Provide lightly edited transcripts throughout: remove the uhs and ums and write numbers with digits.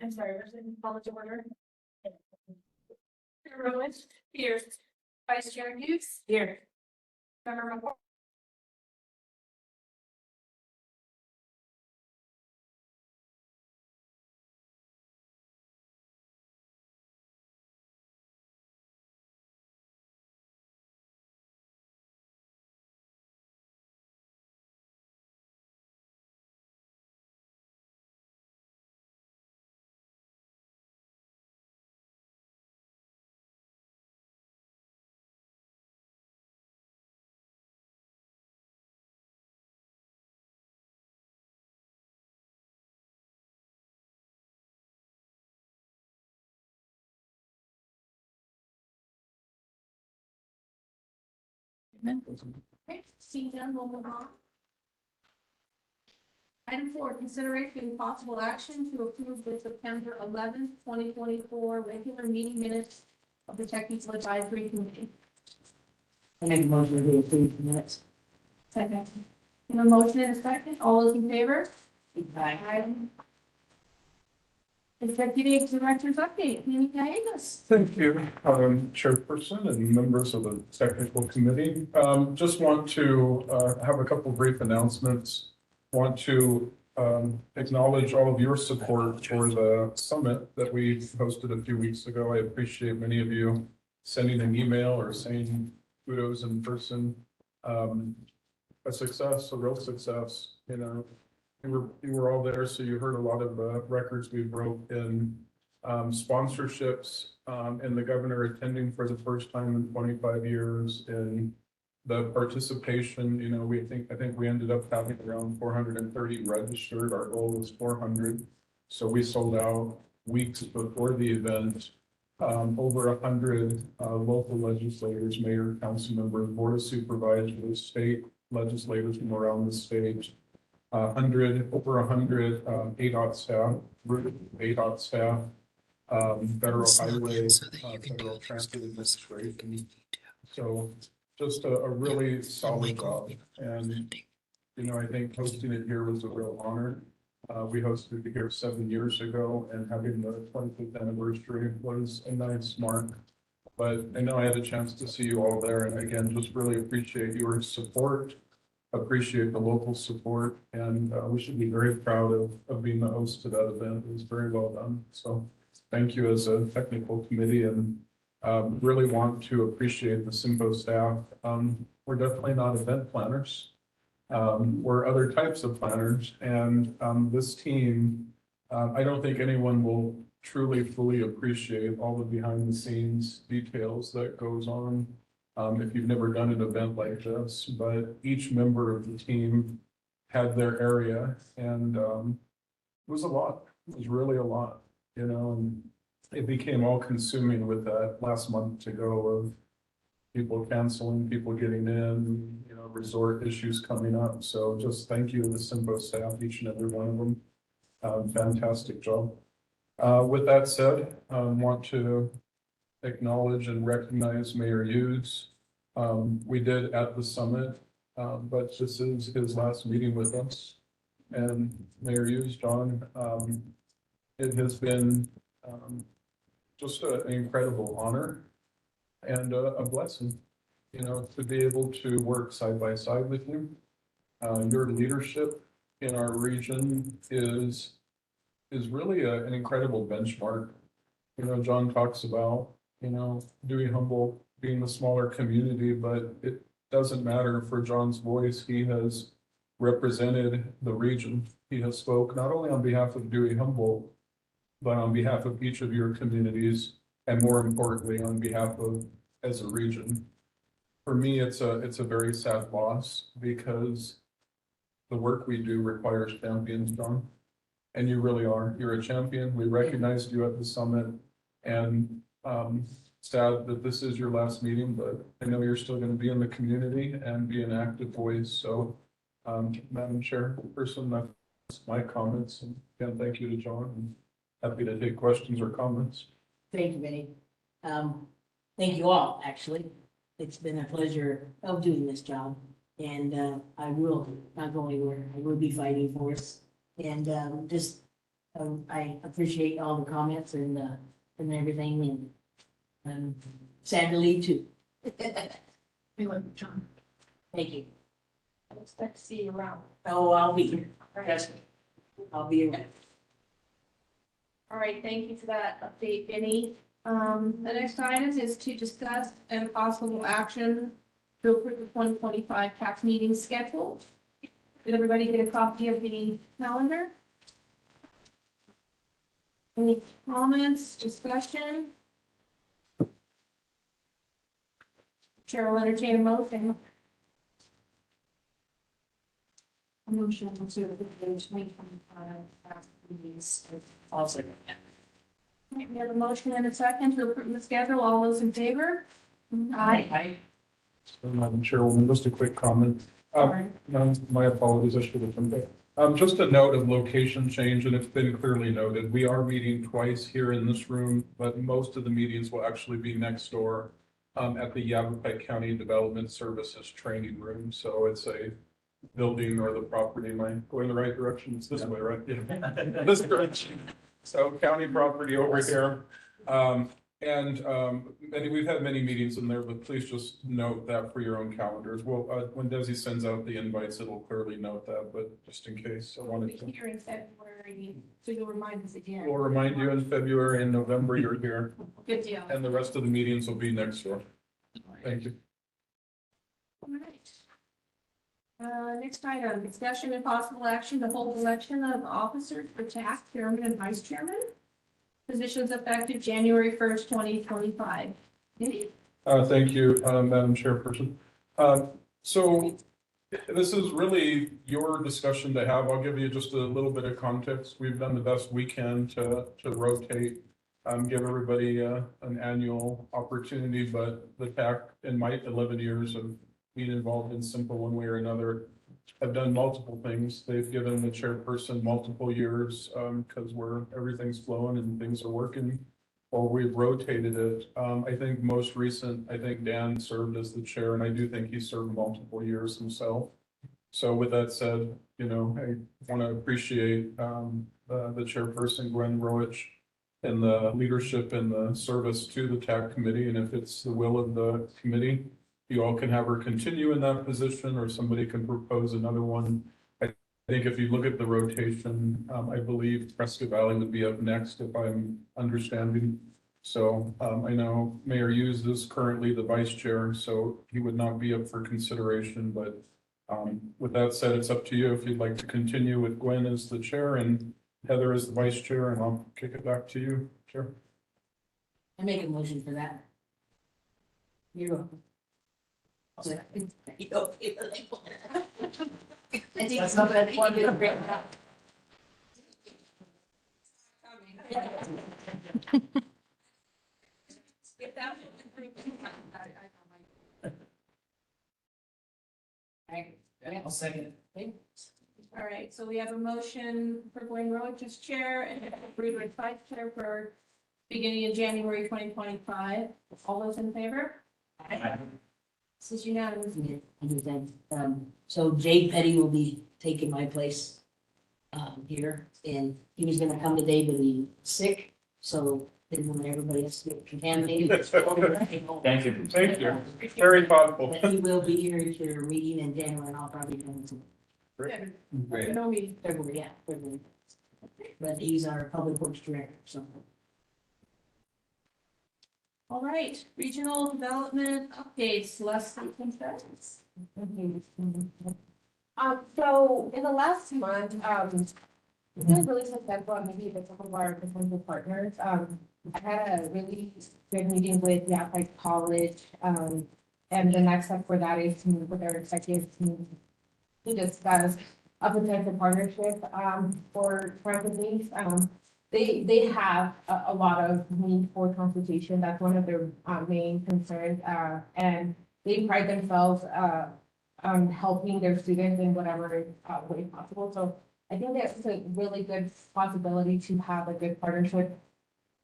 I'm sorry, was it call it to order? Chair Rowan? Here. Vice Chair Hughes? Here. Member McCoy? Okay, seeing none, we'll move on. Item 4, consideration and possible action to approve the September 11th, 2024 regular meeting minutes of the Technical Advisory Committee. I make a motion to approve the minutes. Second. In a motion and a second, all those in favor? Aye. Executive Director's update, Amy Gallegos. Thank you, Chairperson and members of the Technical Committee. Just want to have a couple brief announcements. Want to acknowledge all of your support for the summit that we hosted a few weeks ago. I appreciate many of you sending an email or saying kudos in person. A success, a real success, you know. You were all there, so you heard a lot of records we broke in sponsorships, and the governor attending for the first time in 25 years, and the participation. You know, I think we ended up having around 430 registered. Our goal was 400, so we sold out weeks before the event. Over 100 local legislators, mayor, council members, board of supervisors, state legislators from around the state. Over 100 ADOT staff, ADOT staff, federal highway, federal transit administration. So just a really solid job. And, you know, I think hosting it here was a real honor. We hosted it here 7 years ago, and having the 25th anniversary was a nice mark. But I know I had a chance to see you all there, and again, just really appreciate your support. Appreciate the local support, and we should be very proud of being the host to that event. It was very well done. So thank you as a technical committee, and really want to appreciate the CYMPO staff. We're definitely not event planners. We're other types of planners, and this team, I don't think anyone will truly fully appreciate all the behind the scenes details that goes on. If you've never done an event like this, but each member of the team had their area, and it was a lot. It was really a lot, you know, and it became all consuming with that last month to go of people canceling, people getting in, you know, resort issues coming up. So just thank you to the CYMPO staff, each and every one of them. Fantastic job. With that said, I want to acknowledge and recognize Mayor Hughes. We did at the summit, but this is his last meeting with us. And Mayor Hughes, John, it has been just an incredible honor and a blessing, you know, to be able to work side by side with you. Your leadership in our region is really an incredible benchmark. You know, John talks about, you know, Dewey Humboldt being the smaller community, but it doesn't matter for John's voice. He has represented the region. He has spoke not only on behalf of Dewey Humboldt, but on behalf of each of your communities, and more importantly, on behalf of as a region. For me, it's a very sad loss, because the work we do requires champions, John. And you really are. You're a champion. We recognized you at the summit, and sad that this is your last meeting, but I know you're still going to be in the community and be an active voice. So, Madam Chairperson, that's my comments. And again, thank you to John, and happy to take questions or comments. Thank you, Benny. Thank you all, actually. It's been a pleasure of doing this job, and I will not go anywhere. I will be fighting for us, and just I appreciate all the comments and everything and sad to leave too. We love you, John. Thank you. I expect to see you around. Oh, I'll be here. Trust me. I'll be here. All right, thank you for that update, Vinnie. The next item is to discuss and possible action to approve the 2025 tax meeting schedule. Did everybody get a copy of the calendar? Any comments, discussion? Chair will entertain a motion. A motion to approve the 2025 tax meetings. Also. We have a motion and a second to approve the schedule. All those in favor? Aye. So, Madam Chairwoman, just a quick comment. Sorry. My apologies, I should have done that. Just a note of location change, and it's been clearly noted. We are meeting twice here in this room, but most of the meetings will actually be next door at the Yavapai County Development Services Training Room. So it's a building or the property. Am I going the right direction? It's this way, right? Yeah. This direction. So county property over here. And we've had many meetings in there, but please just note that for your own calendars. Well, when Desi sends out the invites, it'll clearly note that, but just in case, I We'll wanted be to. here in February, so you'll remind us again. We'll remind you in February and November you're here, Good deal. and the rest of the meetings will be next door. Thank you. All right. Next item, discussion and possible action to hold election of officers for TAC, chairman and vice chairman. Positions effective January 1st, 2025. Thank you, Madam Chairperson. So this is really your discussion to have. I'll give you just a little bit of context. We've done the best we can to rotate, give everybody an annual opportunity, but the TAC in my 11 years of being involved in CYMPO one way or another have done multiple things. They've given the chairperson multiple years because everything's flowing and things are working, or we've rotated it. I think most recent, I think Dan served as the chair, and I do think he served multiple years himself. So with that said, I want to appreciate the chairperson, Gwen Roach, and the leadership and the service to the TAC committee. And if it's the will of the committee, you all can have her continue in that position, or somebody can propose another one. I think if you look at the rotation, I believe Prescott Valley would be up next, if I'm understanding. So I know Mayor Hughes is currently the vice chair, so he would not be up for consideration. But with that said, it's up to you if you'd like to continue with Gwen as the chair and Heather as the vice chair, and I'll kick it back to you, Chair. I make a motion for that. You're welcome. I think somebody wanted to bring it up. Get that. I'll second it. All right, so we have a motion for Gwen Roach as chair and Friedrich vice chair for beginning in January 2025. All those in favor? This is unanimous. So Jade Petty will be taking my place here, and he was gonna come today, but he's sick, so didn't want everybody else to get contaminated. Thank you. Thank you. Very thoughtful. But he will be here at your meeting in January, and I'll probably come to Great. No meeting. February, yeah, February. But he's our public works director, so. All right, regional development updates, Leslie Contreras. So in the last month, it's been really successful and maybe with some of our potential partners. I had a really good meeting with Yavapai College, and the next step for that is to meet with their executive team to discuss a potential partnership, for parentheses. They have a lot of need for consultation. That's one of their main concerns, and they pride themselves on helping their students in whatever way possible. So I think that's a really good possibility to have a good partnership,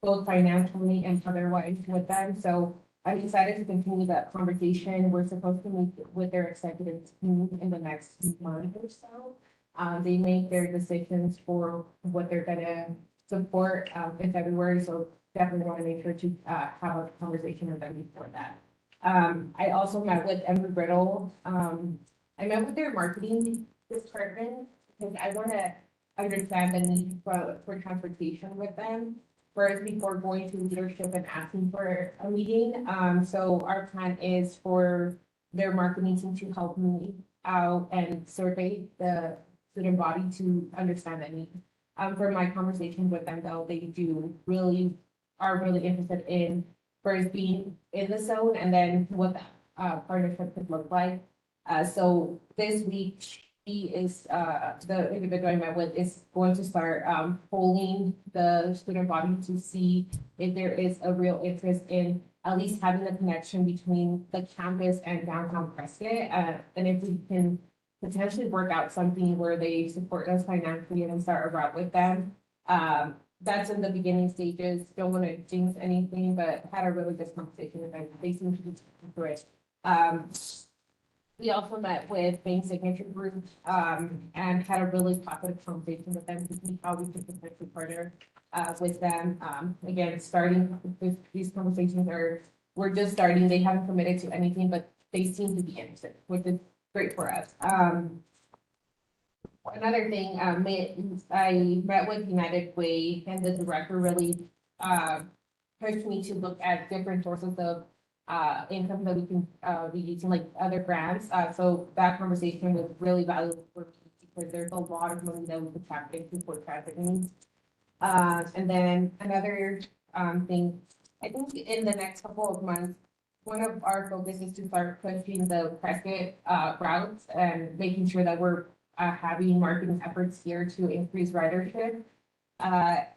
both financially and otherwise with them. So I'm excited to continue that conversation. We're supposed to meet with their executive team in the next month or so. They make their decisions for what they're gonna support, in February, so definitely want to make sure to, have a conversation with them before that. I also met with Embry Brittle. I met with their marketing department because I want to understand the need for transportation with them first before going to leadership and asking for a meeting. So our plan is for their marketing team to help me out and survey the student body to understand the need. For my conversation with them though, they are really interested in first being in the zone and then what the partnership could look like. So this week, she is, the individual I met with is going to start, polling the student body to see if there is a real interest in at least having a connection between the campus and downtown Prescott. And if we can potentially work out something where they support us financially and start a route with them. That's in the beginning stages. Don't want to jinx anything, but had a really good conversation with them. They seem to be for it. We also met with Bank Signature Group, and had a really positive conversation with them to see how we can potentially partner, with them. Again, these conversations we're just starting. They haven't committed to anything, but they seem to be interested, which is great for us. Another thing, I met with United Way and the director really, pushed me to look at different sources of income that we can be using, like other grants. So that conversation was really valuable for me because there's a lot of money that we could tap into for traffic needs. And then another thing, I think in the next couple of months, one of our focus is to start pushing the Prescott routes and making sure that we're having marketing efforts here to increase ridership.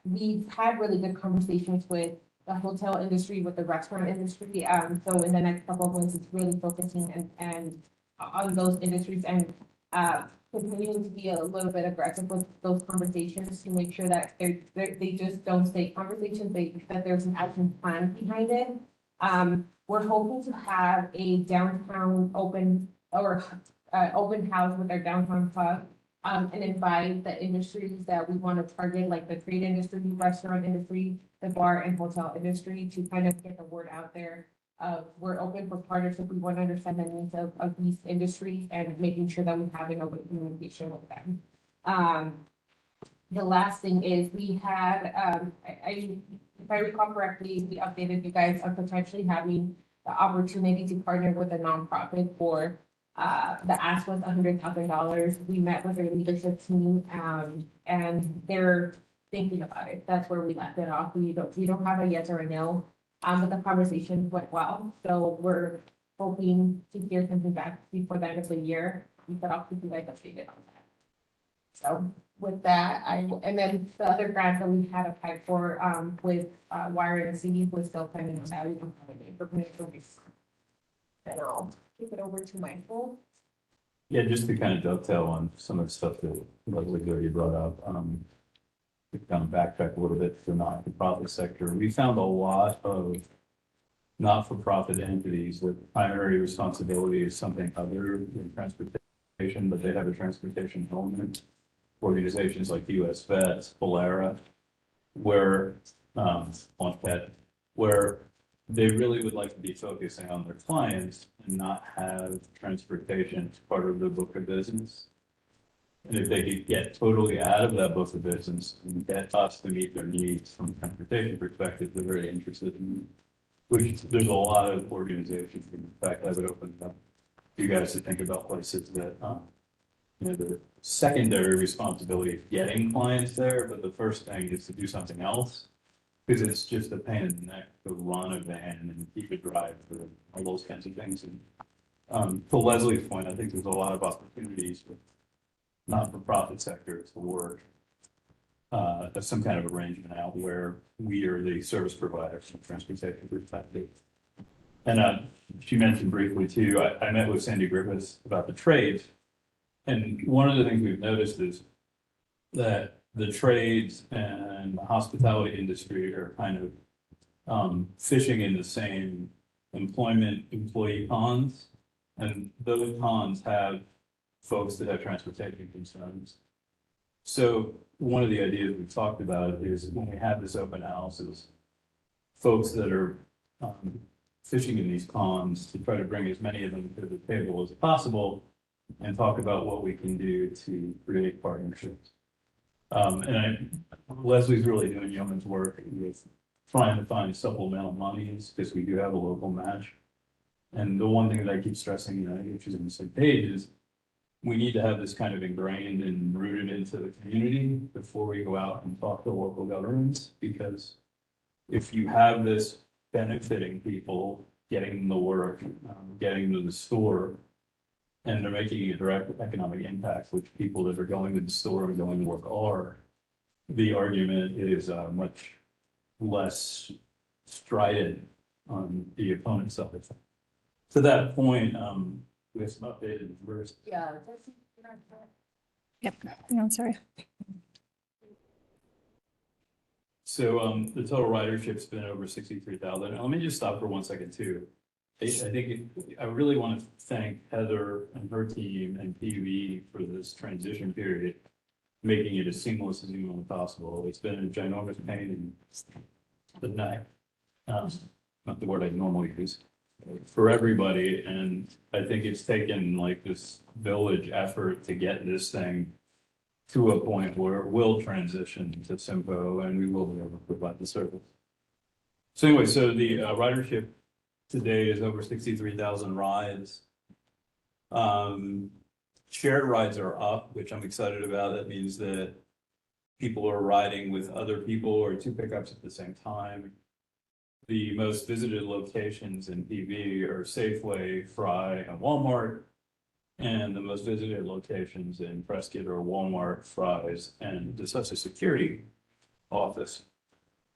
We've had really good conversations with the hotel industry, with the restaurant industry. So in the next couple of months, it's really focusing and on those industries and continuing to be a little bit aggressive with those conversations to make sure that they just don't stay conversations, that there's an action plan behind it. We're hoping to have a downtown open house with our downtown club. And invite the industries that we want to target, like the trade industry, restaurant industry, the bar and hotel industry, to kind of get the word out there. We're open for partnership. We want to understand the needs of these industries and making sure that we have an open communication with them. The last thing is we had, if I recall correctly, we updated you guys on potentially having the opportunity to partner with a nonprofit for the ask was $100,000. We met with their leadership team, and they're thinking about it. That's where we left it off. We don't have a yes or a no, but the conversation went well. So we're hoping to hear something back before the end of the year. But I'll keep you guys updated on that. So with that, and then the other grant that we had applied for, with Wire and CD was still pending on that. We don't have any information. And I'll kick it over to Michael. Yeah, just to kind of dovetail on some of the stuff that Leslie already brought up, to kind of backtrack a little bit to the not-for-profit sector. We found a lot of not-for-profit entities with primary responsibility is something other than transportation, but they have a transportation element. Organizations like US Vets, Bolera, where, Launchpad, where they really would like to be focusing on their clients and not have transportation as part of their book of business. And if they could get totally out of that book of business and get us to meet their needs from a transportation perspective, they're very interested in, which there's a lot of organizations. In fact, I would open it up for you guys to think about places that, the secondary responsibility of getting clients there, but the first thing is to do something else. Because it's just a pain in the neck to run a van and keep it drive for all those kinds of things. And to Leslie's point, I think there's a lot of opportunities with not-for-profit sector to work some kind of arrangement out where we are the service provider from a transportation perspective. And she mentioned briefly too, I met with Sandy Griffiths about the trades. And one of the things we've noticed is that the trades and the hospitality industry are kind of fishing in the same employee ponds. And those ponds have folks that have transportation concerns. So one of the ideas we talked about is when we have this open house is folks that are fishing in these ponds to try to bring as many of them to the table as possible and talk about what we can do to create partnerships. Leslie's really doing yeoman's work with trying to find supplemental monies because we do have a local match. And the one thing that I keep stressing, which is on the same page, is we need to have this kind of ingrained and rooted into the community before we go out and talk to local governments. Because if you have this benefiting people, getting them the work, getting them to the store, and they're making a direct economic impact, which people that are going to the store and going to work are, the argument is much less strident on the opponent side. To that point, we have some updated numbers. Yeah. Yep, no, sorry. So the total ridership's been over 63,000. Let me just stop for 1 second too. I really want to thank Heather and her team and PV for this transition period, making it as seamless as humanly possible. It's been a ginormous pain in the neck, not the word I normally use, for everybody. And I think it's taken like this village effort to get this thing to a point where we'll transition to CYMPO and we will be able to provide the service. So anyway, so the ridership today is over 63,000 rides. Shared rides are up, which I'm excited about. That means that people are riding with other people or two pickups at the same time. The most visited locations in PV are Safeway, Fry, and Walmart. And the most visited locations in Prescott are Walmart, Fry's, and the Social Security office.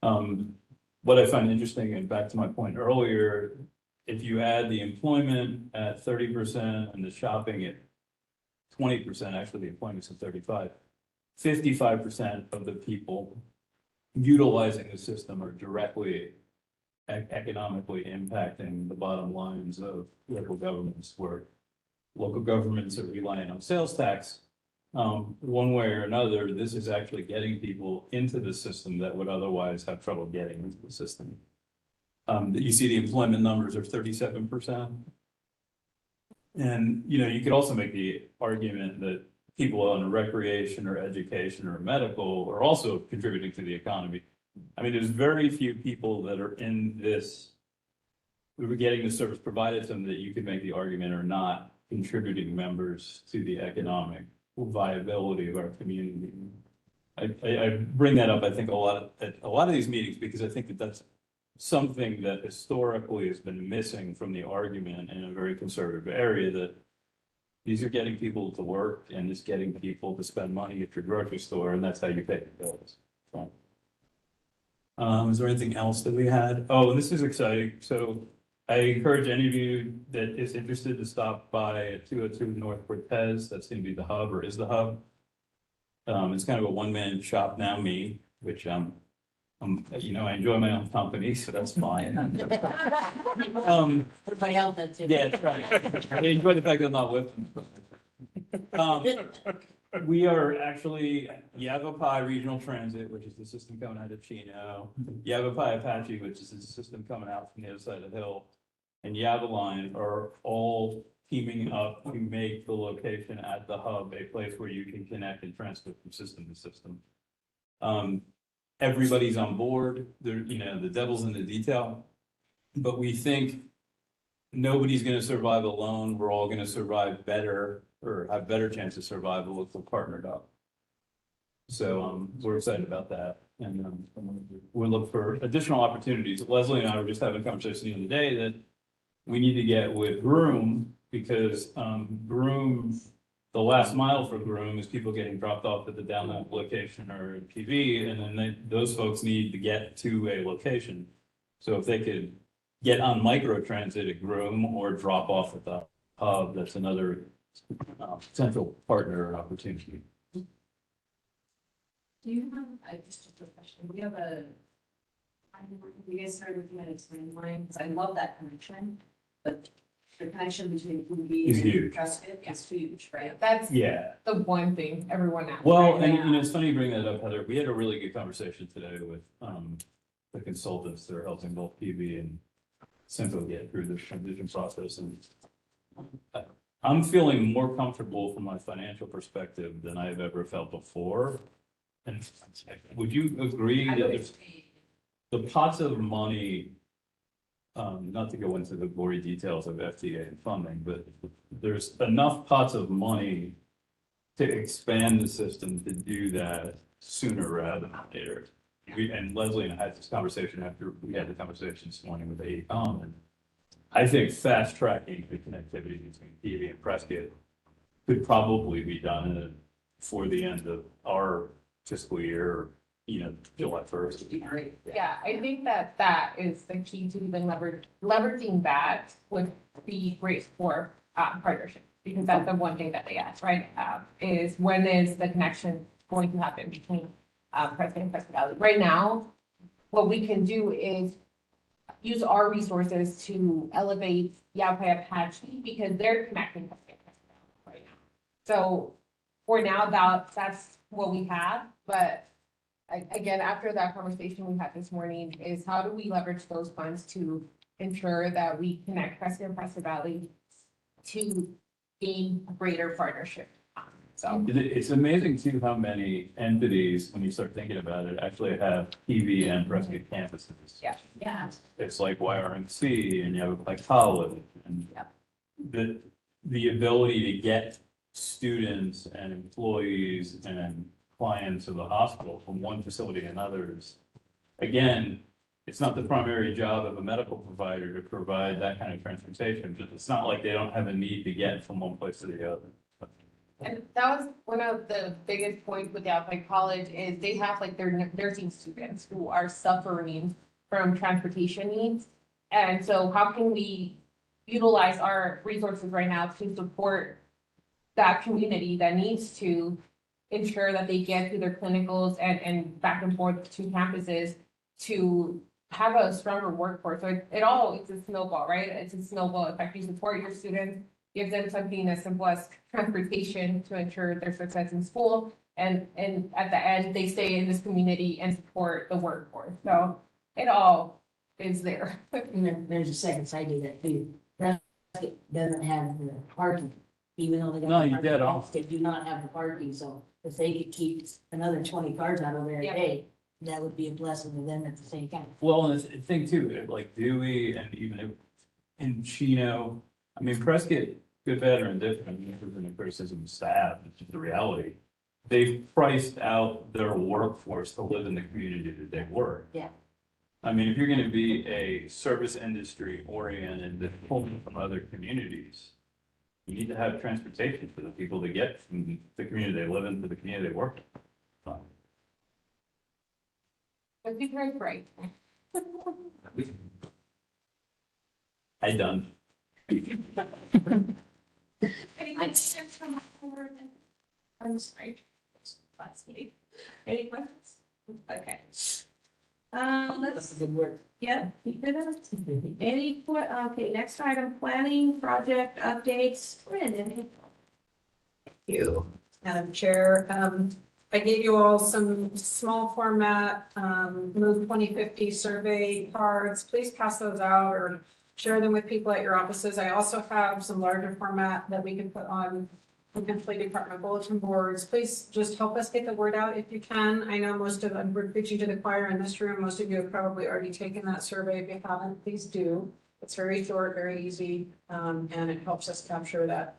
What I find interesting, and back to my point earlier, if you add the employment at 30% and the shopping at 20%, actually the employment's at 35, 55% of the people utilizing the system are directly economically impacting the bottom lines of local governments, where local governments are relying on sales tax. One way or another, this is actually getting people into the system that would otherwise have trouble getting into the system. You see the employment numbers are 37%. And, you could also make the argument that people on recreation or education or medical are also contributing to the economy. I mean, there's very few people that are in this, we were getting the service provided to them that you could make the argument are not contributing members to the economic viability of our community. I bring that up, I think, at a lot of these meetings, because I think that that's something that historically has been missing from the argument in a very conservative area, that these are getting people to work and it's getting people to spend money at your grocery store, and that's how you pay the bills. So, is there anything else that we had? Oh, and this is exciting. So I encourage any of you that is interested to stop by at 202 North Cortez. That's going to be the hub, or is the hub. It's kind of a one-man shop now, me, which I enjoy my own company, so that's fine. Everybody else does too. Yeah, that's right. I enjoy the fact that I'm not with them. We are actually Yavapai Regional Transit, which is the system coming out of Chino, Yavapai Apache, which is the system coming out from the other side of the hill, and Yavaline are all teaming up to make the location at the hub a place where you can connect and transfer from system to system. Everybody's on board. The devil's in the detail, but we think nobody's going to survive alone. We're all going to survive better, or have better chance of survival if we're partnered up. So we're excited about that, and we'll look for additional opportunities. Leslie and I were just having a conversation the other day that we need to get with Groom, because Groom, the last mile for Groom is people getting dropped off at the download location or PV, and then those folks need to get to a location. So if they could get on microtransit at Groom or drop off at the hub, that's another potential partner opportunity. Do you have, just a quick question, do you have you guys started looking at a timeline? Because I love that connection, but the connection between Is Ubi huge. and Prescott is huge, right? That's Yeah. the one thing everyone asks. Well, right? and you know, it's funny you bring that up, Heather. We had a really good conversation today with the consultants that are helping both PB and CYMPO get through this transition process. And I'm feeling more comfortable from my financial perspective than I have ever felt before. And would you agree that there's the pots of money, not to go into the gory details of FDA and funding, but there's enough pots of money to expand the system to do that sooner rather than later. And Leslie and I had this conversation after we had the conversation this morning with AECom, and I think fast tracking the connectivity between PV and Prescott could probably be done for the end of our fiscal year, you know, July 1st. Would be great. Yeah, I think that that is the key to even leveraging that would be great for partnership. Because that's the one thing that they ask, right? Is when is the connection going to happen between Prescott and Prescott Valley? Right now, what we can do is use our resources to elevate Yavapai Apache because they're connecting Prescott and Prescott Valley right now. So for now, that's what we have, but again, after that conversation we had this morning is how do we leverage those funds to ensure that we connect Prescott and Prescott Valley to gain greater partnership. So It's amazing too how many entities, when you start thinking about it, actually have PV and Prescott campuses. yeah, Yeah. It's like YRMC and you have like college and the ability to get students and employees and clients of the hospital from one facility to another is, again, it's not the primary job of a medical provider to provide that kind of transportation, but it's not like they don't have a need to get from one place to the other. and that was one of the biggest points with Yavapai College is they have like their nursing students who are suffering from transportation needs. And so how can we utilize our resources right now to support that community that needs to ensure that they get through their clinicals and back and forth to campuses to have a stronger workforce. So it's a snowball, right? It's a snowball effect. You support your students, give them something as simple as transportation to ensure their success in school. And at the end, they stay in this community and support the workforce. So it all is there. And then there's a second side to that too. Prescott doesn't have the parking, even though they got. No, the you're dead parking on. lots, they do not have the parking, so if they could keep another 20 cars out of there a Yeah. day, that would be a blessing to them at the same time. Well, and the thing too, like Dewey and even in Chino, I mean, Prescott, good, bad, or indifferent, I mean, this isn't a criticism of staff, it's just the reality. They've priced out their workforce to live in the community that they work. Yeah. I mean, if you're gonna be a service industry oriented that pulls from other communities, you need to have transportation for the people to get from the community they live in to the community they work in. But be very bright. I done. Any questions from the board? I'm sorry. Last meeting. Any questions? Okay. That's Let's, good work. yeah, keep it up. Any, okay, next item, planning, project updates. Brandon. You, Madam Chair. I gave you all some small format, Move 2050 survey cards. Please pass those out or share them with people at your offices. I also have some larger format that we can put on the monthly department bulletin boards. Please just help us get the word out if you can. I know we're preaching to the choir in this room. Most of you have probably already taken that survey. If you haven't, please do. It's very short, very easy, and it helps us capture that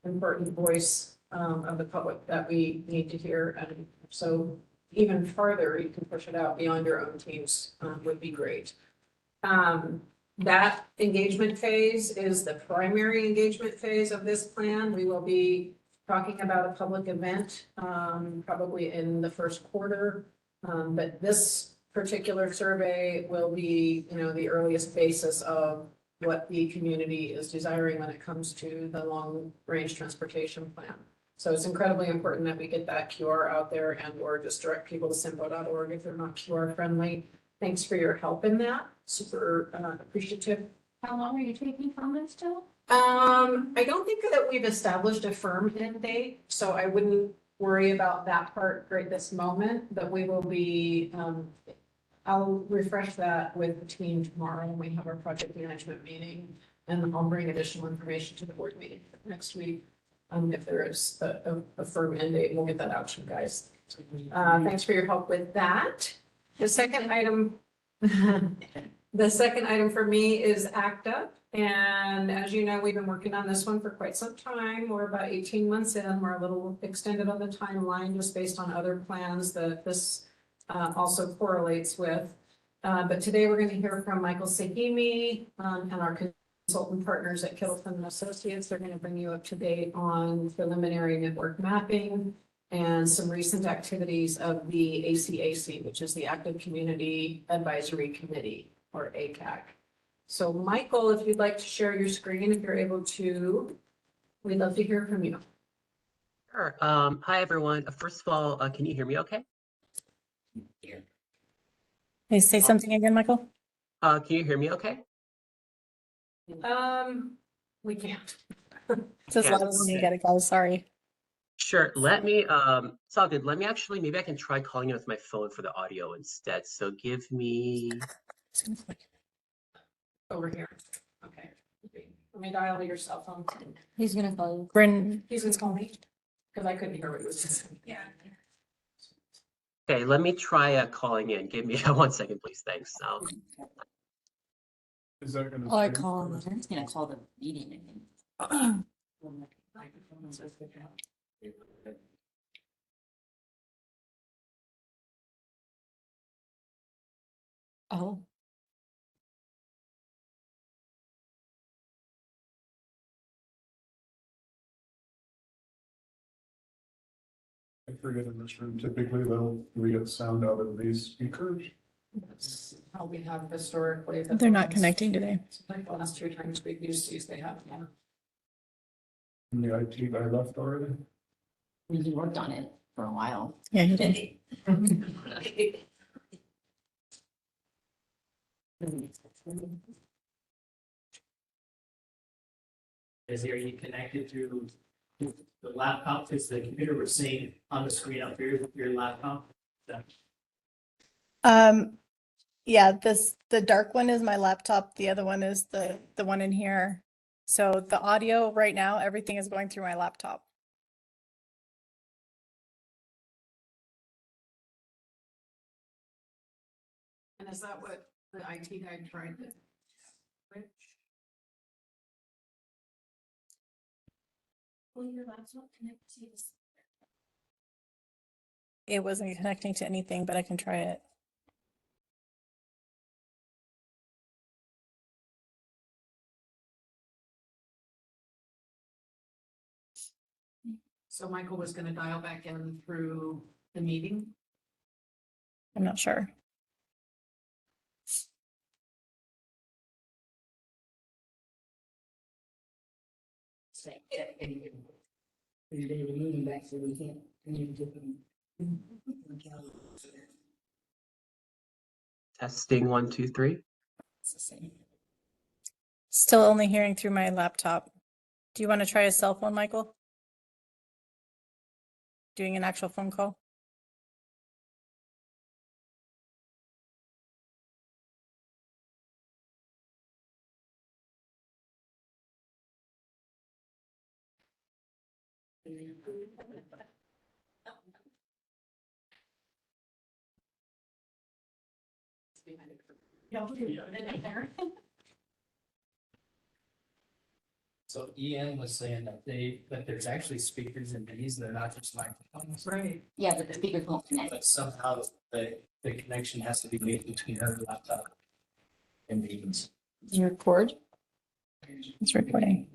important voice of the public that we need to hear. And so even further, you can push it out beyond your own teams, would be great. That engagement phase is the primary engagement phase of this plan. We will be talking about a public event, probably in the first quarter. But this particular survey will be, the earliest basis of what the community is desiring when it comes to the long-range transportation plan. So it's incredibly important that we get that QR out there and or just direct people to CYMPO.org if they're not QR friendly. Thanks for your help in that. Super appreciative How long are you taking comments till? I don't think that we've established a firm end date, so I wouldn't worry about that part right this moment, but we will be, I'll refresh that with the team tomorrow when we have our project management meeting. And I'll bring additional information to the board meeting next week. If there is a firm end date, we'll get that out to you guys. Thanks for your help with that. The second item, the second item for me is ACTA. And as you know, we've been working on this one for quite some time. We're about 18 months in. We're a little extended on the timeline just based on other plans that this also correlates with. But today we're going to hear from Michael Sahimi and our consultant partners at Kittleton and Associates. They're going to bring you up to date on preliminary network mapping and some recent activities of the ACAC, which is the Active Community Advisory Committee, or ACAC. So Michael, if you'd like to share your screen, if you're able to, we'd love to hear from you. Sure. Hi, everyone. First of all, can you hear me okay? Hey, say something again, Michael. Can you hear me okay? We can't. It's as Yeah. loud as you get it, guys. Sorry. Sure. Let me, it's all good. Let me actually, maybe I can try calling you with my phone for the audio instead. So give me, Over here. Okay. Let me dial your cell phone. He's gonna call you. Bryn, He's gonna call me because I couldn't hear what he was saying. Yeah. okay, let me try calling in. Give me 1 second, please. Thanks. Is that gonna? Oh, I change? call him. He's gonna call the meeting. Oh. I forget in this room, typically though, we get sound out of these speakers. That's how we have historically. they're not connecting today. Like the last 2 times we've used these, they have. Yeah. And the IT guy left already. He worked on it for a while. Yeah, he did. Is are you connected through the laptop? Is the computer we're seeing on the screen up here, your laptop? Yeah, the dark one is my laptop. The other one is the one in here. So the audio right now, everything is going through my laptop. And is that what the IT guy tried to? Well, your laptop connected to this. It wasn't connecting to anything, but I can try it. So Michael was gonna dial back in through the meeting. I'm not sure. You're gonna be moving back so we can't. Testing 1, 2, 3. It's the same. Still only hearing through my laptop. Do you want to try a cell phone, Michael? Doing an actual phone call? So Ian was saying that that there's actually speakers in these, they're not just microphones. Right. Yeah, but the speakers won't connect. But somehow the connection has to be made between her laptop and these. You record? It's recording.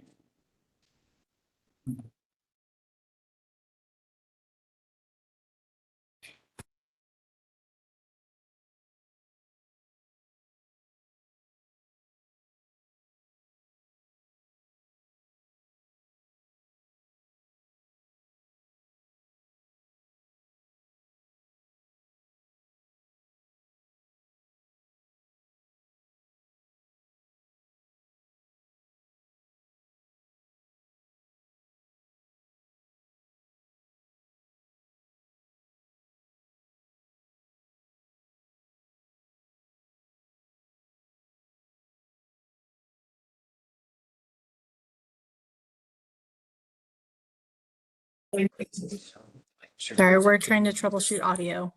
Sorry, we're trying to troubleshoot audio.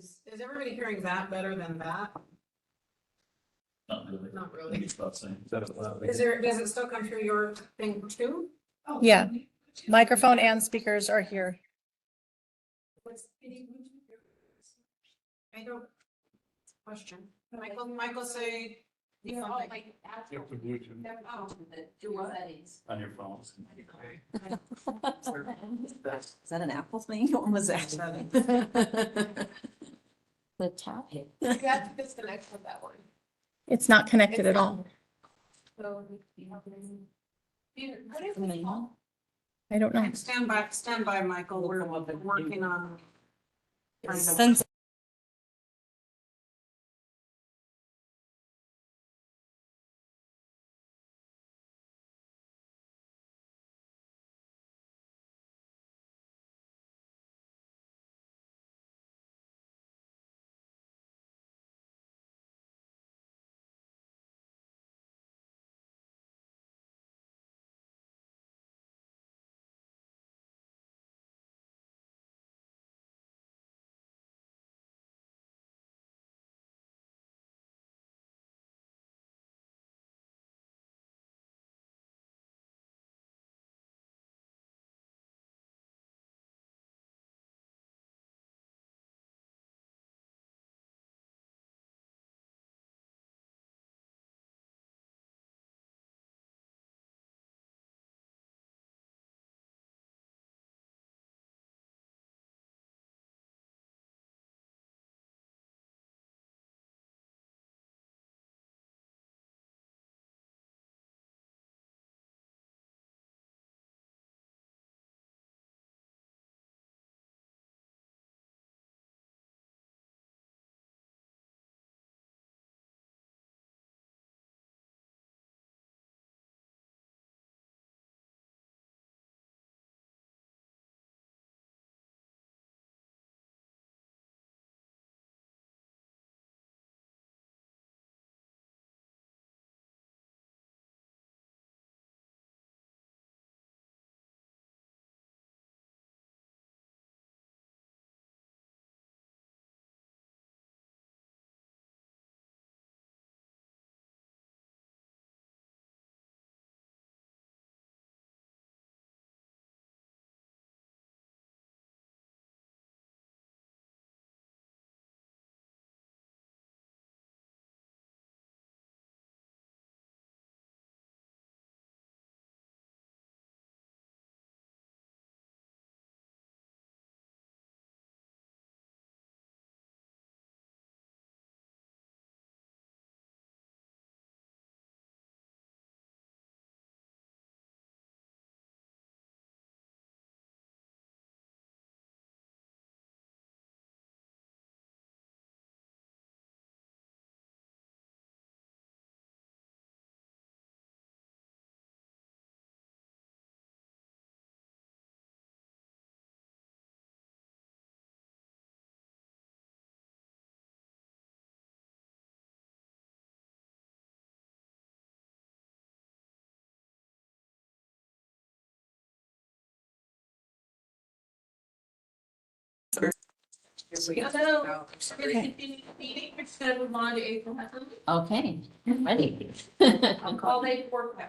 Is everybody hearing that better than that? Not really. Not I think really. it's about the same. Is that loud? Does it still come through your thing too? Yeah, microphone and speakers are here. I don't. Question. Michael say. You're all like. You have to Bluetooth. Oh, Do settings. On your phones. Is that an Apple thing? What was that? The top hit. you have to disconnect from that one. It's not connected at all. So. What is it called? I don't know. Stand by, Michael. We're working on. Since Hello, we're gonna continue the meeting, we're just gonna move on to April. okay, ready. All day work.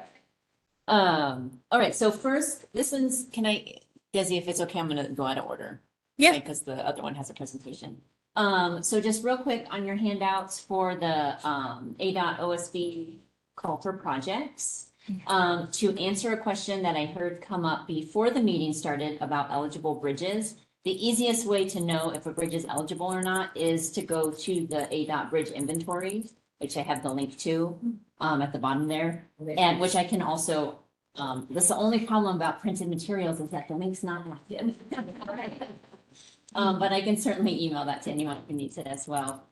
All right, so first, this one's, Desi, if it's okay, I'm gonna go out of order. Yeah. Because the other one has a presentation. So just real quick on your handouts for the, ADOT OSB call for projects. To answer a question that I heard come up before the meeting started about eligible bridges. The easiest way to know if a bridge is eligible or not is to go to the ADOT bridge inventory, which I have the link to, at the bottom there. And which I can also, that's the only problem about printed materials is that the link's not active. But I can certainly email that to anyone who needs it as well.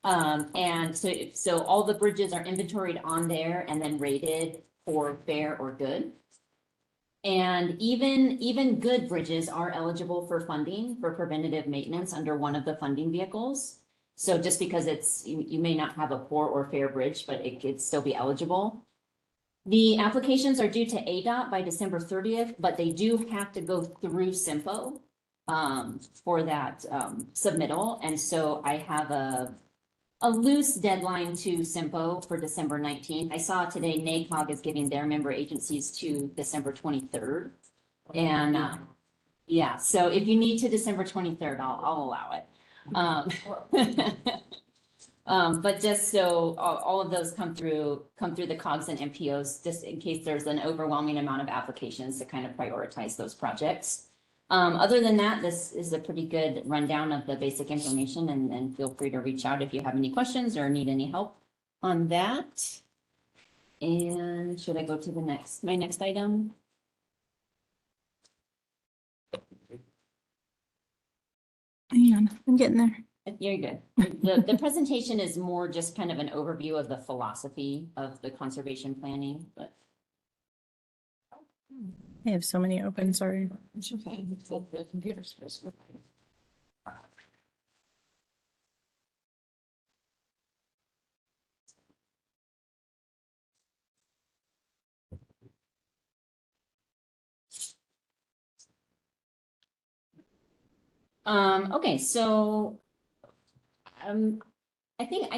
And so all the bridges are inventoried on there and then rated for fair or good. And even good bridges are eligible for funding for preventative maintenance under one of the funding vehicles. So just because you may not have a poor or fair bridge, but it could still be eligible. The applications are due to ADOT by December 30th, but they do have to go through CYMPO for that submittal. And so I have a loose deadline to CYMPO for December 19th. I saw today NACOG is giving their member agencies to December 23rd. And yeah, so if you need to December 23rd, I'll allow it. But just so all of those come through the COGS and MPOs, just in case there's an overwhelming amount of applications to kind of prioritize those projects. Other than that, this is a pretty good rundown of the basic information, and feel free to reach out if you have any questions or need any help on that. And should I go to my next item? Hang on, I'm getting there. You're good. The presentation is more just kind of an overview of the philosophy of the conservation planning, but. I have so many open, sorry. It's okay. The computer's supposed to. Okay, so. I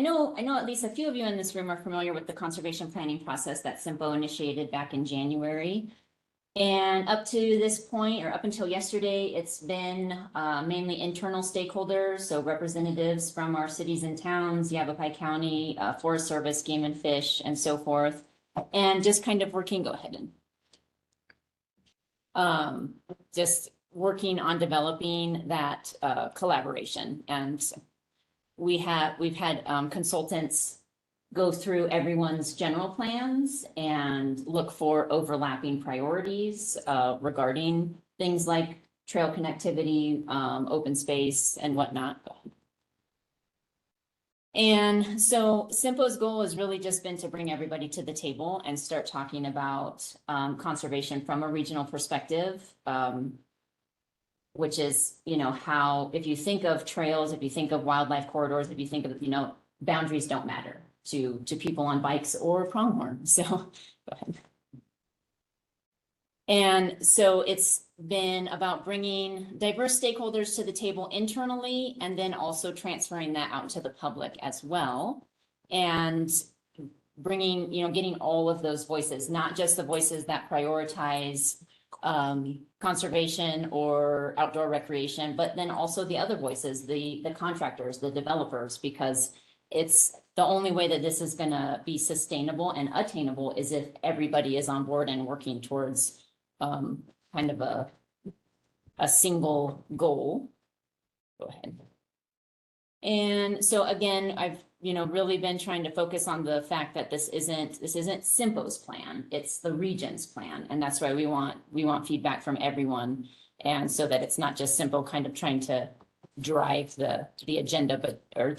know at least a few of you in this room are familiar with the conservation planning process that CYMPO initiated back in January. And up to this point, or up until yesterday, it's been mainly internal stakeholders, so representatives from our cities and towns, Yavapai County, Forest Service, Game and Fish, and so forth. And just kind of working, go ahead and just working on developing that collaboration. And we've had consultants go through everyone's general plans and look for overlapping priorities regarding things like trail connectivity, open space and whatnot. And so CYMPO's goal has really just been to bring everybody to the table and start talking about conservation from a regional perspective, which is, how, if you think of trails, if you think of wildlife corridors, if you think of, boundaries don't matter to people on bikes or pronghorn. So go ahead. And so it's been about bringing diverse stakeholders to the table internally and then also transferring that out to the public as well. And bringing, getting all of those voices, not just the voices that prioritize conservation or outdoor recreation, but then also the other voices, the contractors, the developers, because it's the only way that this is going to be sustainable and attainable is if everybody is on board and working towards kind of a single goal. Go ahead. And so again, I've really been trying to focus on the fact that this isn't CYMPO's plan, it's the region's plan, and that's why we want feedback from everyone, and so that it's not just CYMPO kind of trying to drive the agenda, or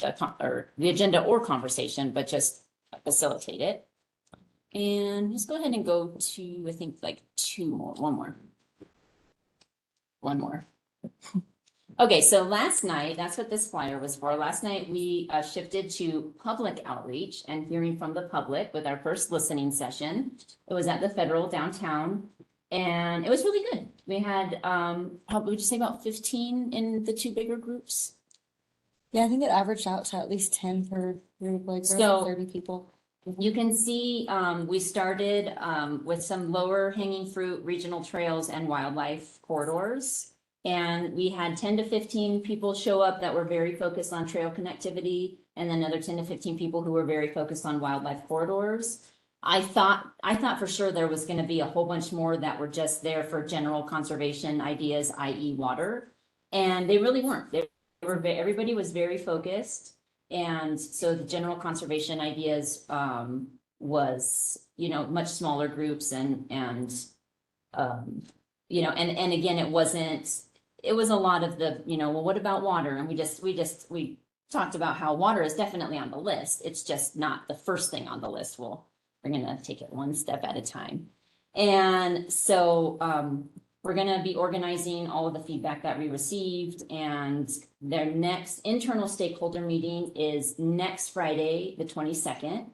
the agenda or conversation, but just facilitate it. And let's go ahead and go to, I think, like one more. Okay, so last night, that's what this flyer was for. Last night, we shifted to public outreach and hearing from the public with our first listening session. It was at the Federal downtown, and it was really good. We had, probably, would you say about 15 in the two bigger groups? Yeah, I think it averaged out to at least 10 per group, like So- 30 people. you can see, we started, with some lower hanging fruit regional trails and wildlife corridors. And we had 10 to 15 people show up that were very focused on trail connectivity, and then another 10 to 15 people who were very focused on wildlife corridors. I thought for sure there was gonna be a whole bunch more that were just there for general conservation ideas, i.e. water. And they really weren't. They were, everybody was very focused. And so the general conservation ideas, was, you know, much smaller groups and, you know, and again, it was a lot of the, you know, well, what about water? And we talked about how water is definitely on the list. It's just not the first thing on the list. Well, we're gonna take it one step at a time. And so, we're gonna be organizing all of the feedback that we received, and their next internal stakeholder meeting is next Friday, the 22nd.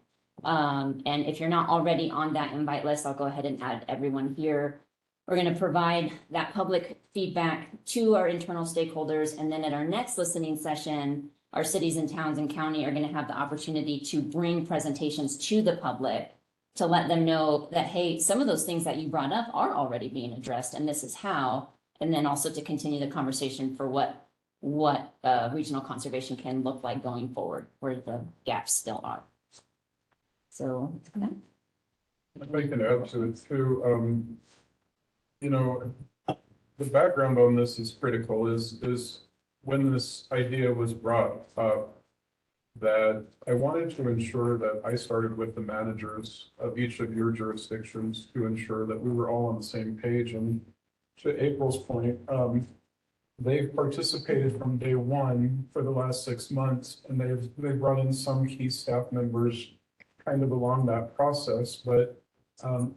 And if you're not already on that invite list, I'll go ahead and add everyone here. We're gonna provide that public feedback to our internal stakeholders, and then at our next listening session, our cities and towns and county are gonna have the opportunity to bring presentations to the public to let them know that, hey, some of those things that you brought up are already being addressed, and this is how. And then also to continue the conversation for what regional conservation can look like going forward, where the gaps still are. So, yeah. If I can add to it too, you know, the background on this is critical, is when this idea was brought up, that I wanted to ensure that I started with the managers of each of your jurisdictions to ensure that we were all on the same page. And to April's point, they've participated from day one for the last 6 months, and they've brought in some key staff members kind of along that process, but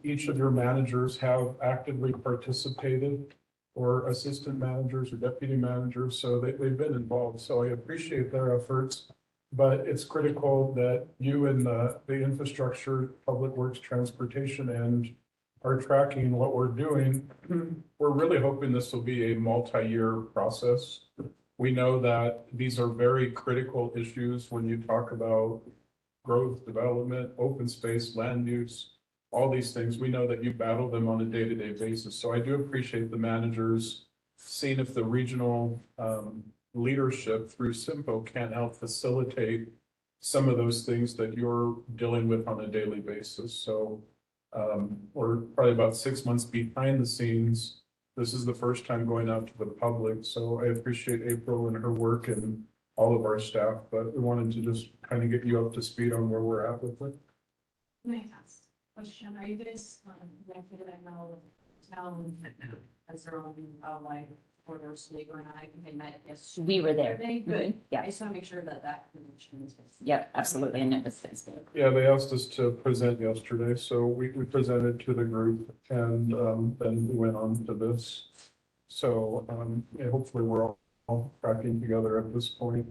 each of your managers have actively participated, or assistant managers or deputy managers, so they've been involved. So I appreciate their efforts. But it's critical that you and the infrastructure, public works, transportation, and are tracking what we're doing. We're really hoping this will be a multi-year process. We know that these are very critical issues when you talk about growth, development, open space, land use, all these things. We know that you battle them on a day-to-day basis. So I do appreciate the managers seeing if the regional leadership through CYMPO can help facilitate some of those things that you're dealing with on a daily basis. So we're probably about 6 months behind the scenes. This is the first time going out to the public. So I appreciate April and her work and all of our staff, but we wanted to just kind of get you up to speed on where we're at with it. May I ask a question? Are you guys, connected at now, town, as their own, like, orders, Labor and I met yesterday? We were there. Very good. Yeah. I just want to make sure that that connection is. Yep, absolutely, and it was good. Yeah, they asked us to present yesterday, so we presented to the group, and then we went on to this. So yeah, hopefully we're all tracking together at this point.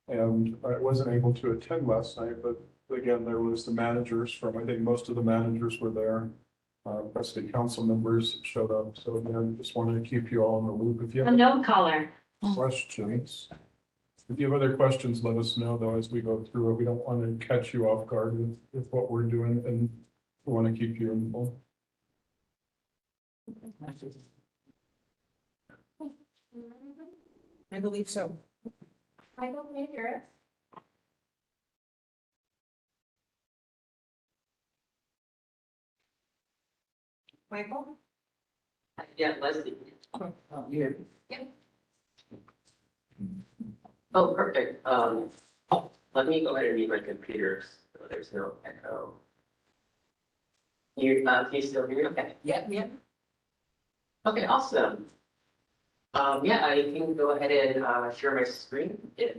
And I wasn't able to attend last night, but again, there was the managers from, I think most of the managers were there. City council members showed up, so again, just wanted to keep you all in the loop. If you have No color. questions, if you have other questions, let us know though as we go through it. We don't want to catch you off guard with what we're doing, and we want to keep you informed. I believe so. Michael, can you hear it? Michael? Yeah, Leslie. Here. Oh, perfect. Let me go ahead and mute my computer so there's no echo. You, can you still hear me? Okay. Yep. Okay, awesome. Yeah, I can go ahead and share my screen if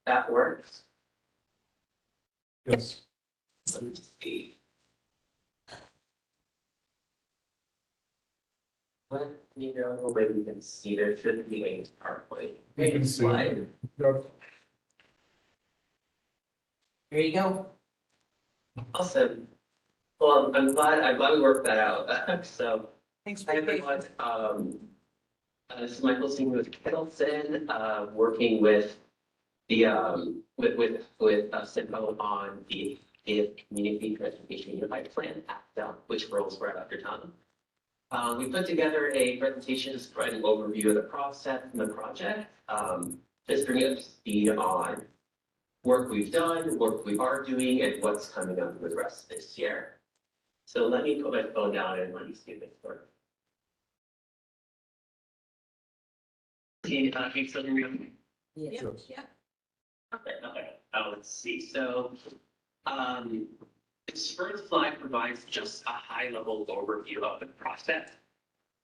that works. Yes. Let me see. Let me know when you can see. There should be a PowerPoint. You can see. slide. Yep. There you go. Awesome. Well, I'm glad we worked that out. So, Thanks hi for being everyone. This is Michael Singh with Kettleton, working with the with CYMPO on the give community transportation unified plan, ACTA, which rolls right off your tongue. We put together a presentation to provide an overview of the process and the project, just bring it up to speed on work we've done, work we are doing, and what's coming up with the rest of this year. So let me put my phone down and let me see if it's working. Can you still hear me? Yes. Yeah. Okay, let's see, so, this first slide provides just a high-level overview of the process.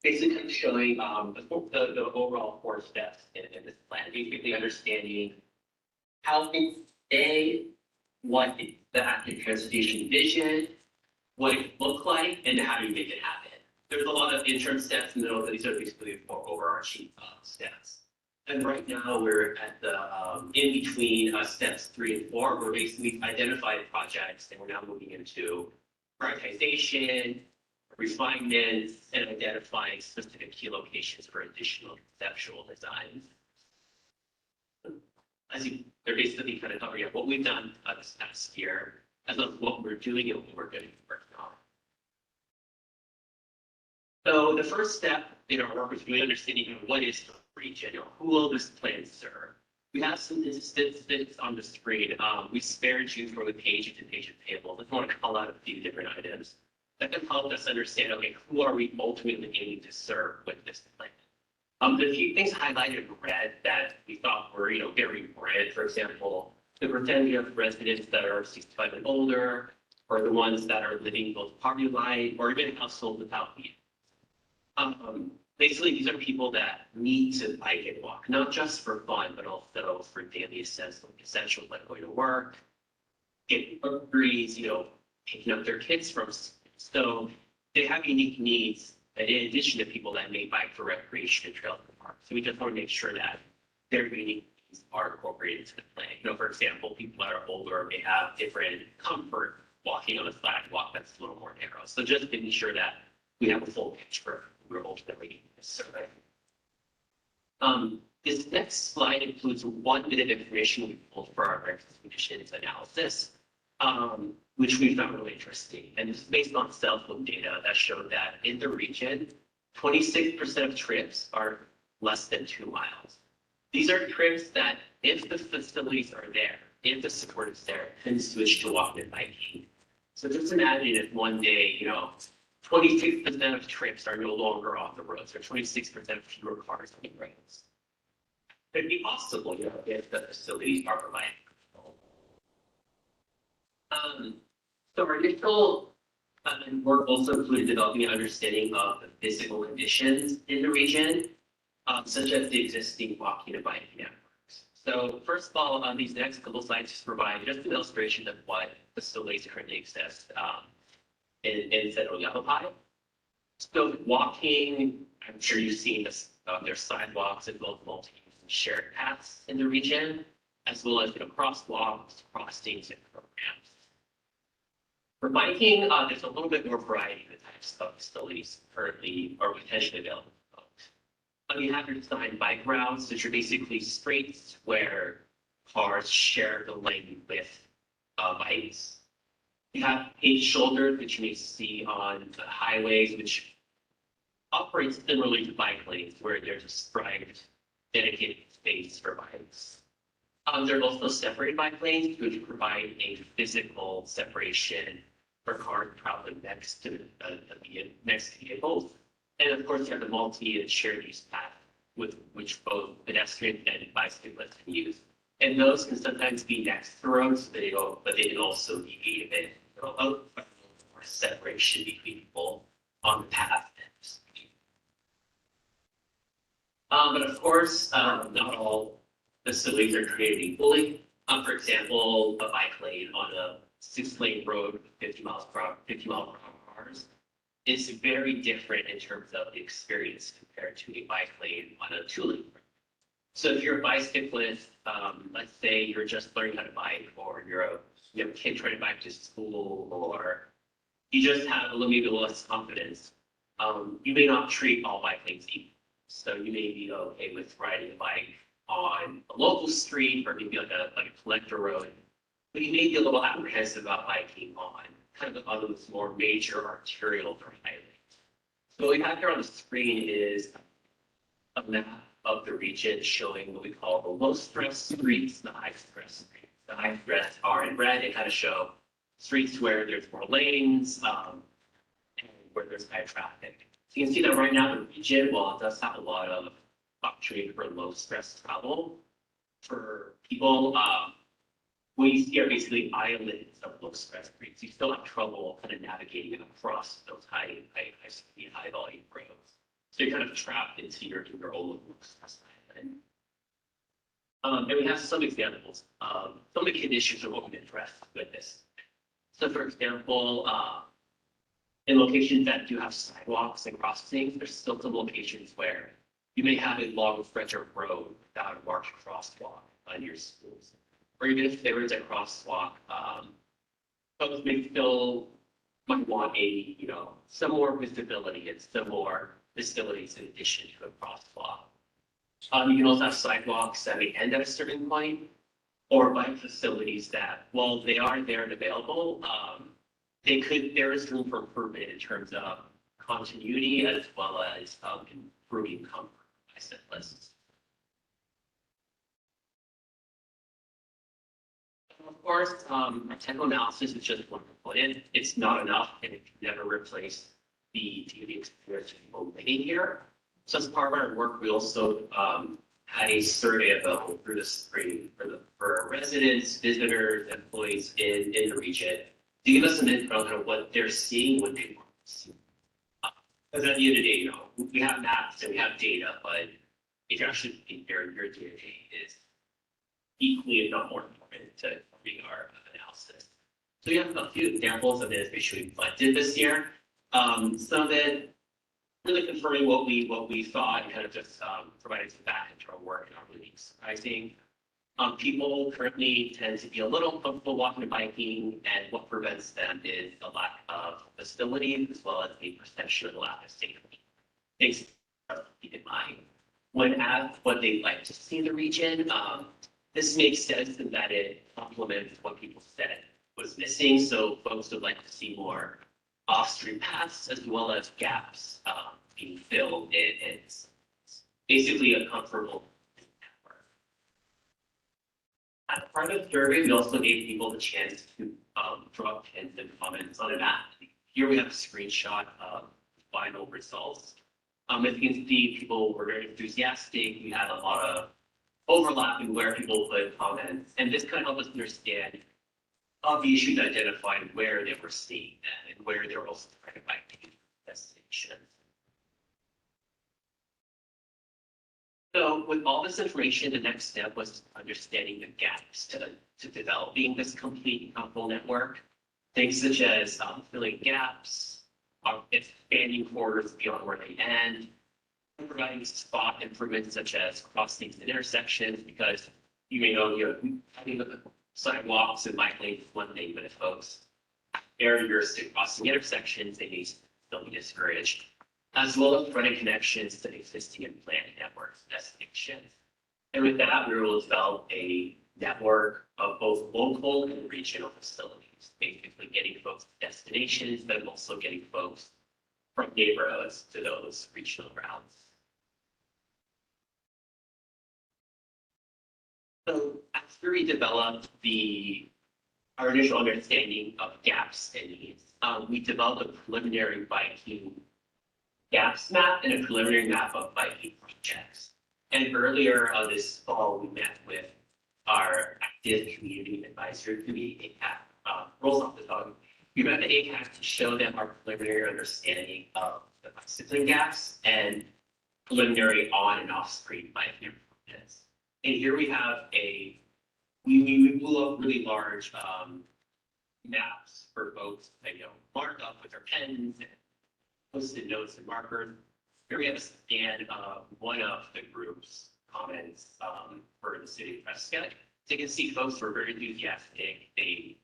Basically showing, the overall 4 steps in this plan, basically understanding how things stay, what is the active transportation vision, what it look like, and how do you make it happen. There's a lot of interim steps in the middle, but these are basically 4 overarching steps. And right now, we're at the in between steps 3 and 4. We're basically identified projects, and we're now moving into prioritization, refinement, and identifying specific key locations for additional conceptual designs. They're basically kind of covering up what we've done this past year, as well as what we're doing and what we're going to be working on. So the first step in our work is really understanding what is the region, who will this plan serve? We have some statistics on the screen. We spared you from the page to page table. I just want to call out a few different items that can help us understand, okay, who are we ultimately aiming to serve with this plan? The few things highlighted in red that we thought were, very important, for example, the percentage of residents that are 65 and older, or the ones that are living both poverty line, or even households without means. Basically, these are people that need to bike and walk, not just for fun, but also for daily essentials like going to work, getting groceries, picking up their kids from school. So they have unique needs, in addition to people that may bike for recreation and trail in the park. So we just want to make sure that their unique needs are incorporated into the plan. For example, people that are older may have different comfort walking on a sidewalk that's a little more narrow. So just making sure that we have a full picture we're ultimately surveying. This next slide includes 1 bit of information we pulled for our breakfast conditions analysis, which we found really interesting. And this is based on cell phone data that showed that in the region, 26% of trips are less than 2 miles. These are trips that, if the facilities are there, if the support is there, can switch to walking and biking. So just imagine if one day, 26% of trips are no longer off the roads, or 26% fewer cars on the roads. It'd be possible, if the facilities are provided. So our initial work also included developing an understanding of the physical conditions in the region, such as the existing walking and biking networks. So first of all, these next couple slides just provide just an illustration of what facilities currently exist in Central Yavapai. So walking, I'm sure you've seen this, there's sidewalks and both multi and shared paths in the region, as well as crosswalks, crossings, and programs. For biking, there's a little bit more variety in the types of facilities currently or potentially available to folks. You have your designed bike routes, which are basically streets where cars share the lane with bikes. You have paved shoulders, which you may see on the highways, which operates similarly to bike lanes, where there's a striped, dedicated space for bikes. There are also separated bike lanes, which provide a physical separation for cars traveling next to vehicles. And of course, you have the multi and shared use path, with which both pedestrians and bicyclists can use. And those can sometimes be next to roads, but they can also be a bit more separation between people on the path. But of course, not all facilities are created equally. For example, a bike lane on a 6-lane road with 50 mile per hour cars is very different in terms of the experience compared to a bike lane on a 2-lane road. So if you're a bicyclist, let's say you're just learning how to bike, or you're a kid trying to bike to school, or you just have maybe less confidence, you may not treat all bike lanes equal. So you may be okay with riding a bike on a local street, or maybe like a collector road, but you may be a little apprehensive about biking on kind of on those more major arterial highways. So what we have here on the screen is a map of the region showing what we call the low stress streets, the high stress streets. The high stress are in red, they kind of show streets where there's more lanes, and where there's high traffic. So you can see that right now the region, while it does have a lot of opportunity for low stress travel, for people, what you see are basically islands of low stress streets. You still have trouble kind of navigating across those high speed, high volume roads. So you're kind of trapped into your own low stress island. And we have some examples of some of the conditions of what we've addressed with this. So for example, in locations that do have sidewalks and crossings, there's still some locations where you may have a long stretch of road without a marked crosswalk on your schools. Or even if there is a crosswalk, folks may still might want a, some more visibility and some more facilities in addition to a crosswalk. You can also have sidewalks that may end at a certain point, or bike facilities that, while they are there and available, there is room for improvement in terms of continuity as well as improving comfort by cyclists. Of course, technical analysis is just one component. It's not enough, and it can never replace the TV experience of people living here. So as part of our work, we also had a survey available through the spring for residents, visitors, employees in the region to give us some info on kind of what they're seeing, what they want to see. Because at the end of the day, we have maps and we have data, but if you're actually looking there, your data is equally, if not more important to read our analysis. So we have a few examples of the information we collected this year. Some of it really confirming what we thought and kind of just providing some back into our work and not really surprising. People currently tend to be a little comfortable walking and biking, and what prevents them is a lack of facilities as well as the perception of the lack of safety. Things to keep in mind. When asked what they'd like to see in the region, this makes sense in that it complements what people said was missing. So folks would like to see more off-street paths as well as gaps being filled. It's basically a comfortable network. As part of the survey, we also gave people the chance to drop pins and comments on a map. Here we have a screenshot of final results. As you can see, people were very enthusiastic. We had a lot of overlap in where people put comments, and this kind of helped us understand of the issues identified, where they were seeing that and where they were also trying to find destinations. So with all this information, the next step was understanding the gaps to developing this complete and comfortable network. Things such as filling gaps, expanding corridors beyond where they end, providing spot improvements such as crossings and intersections, because you may know having sidewalks and bike lanes is one thing, but if folks have barriers to crossing intersections, they may still be discouraged, as well as running connections to existing and planned networks and destinations. And with that, we were able to develop a network of both local and regional facilities, basically getting folks to destinations, but also getting folks from neighborhoods to those regional routes. So after we developed our initial understanding of gaps and needs, we developed a preliminary biking gaps map and a preliminary map of biking projects. And earlier this fall, we met with our active community advisory committee, ACAC, rolls off the tongue. We met the ACAC to show them our preliminary understanding of the bicycling gaps and preliminary on and off street biking improvements. And here we have we blew up really large maps for folks that mark up with their pens and Post-it notes and markers. Here we have a scan of one of the group's comments for the city of Prescott. So you can see folks were very enthusiastic. They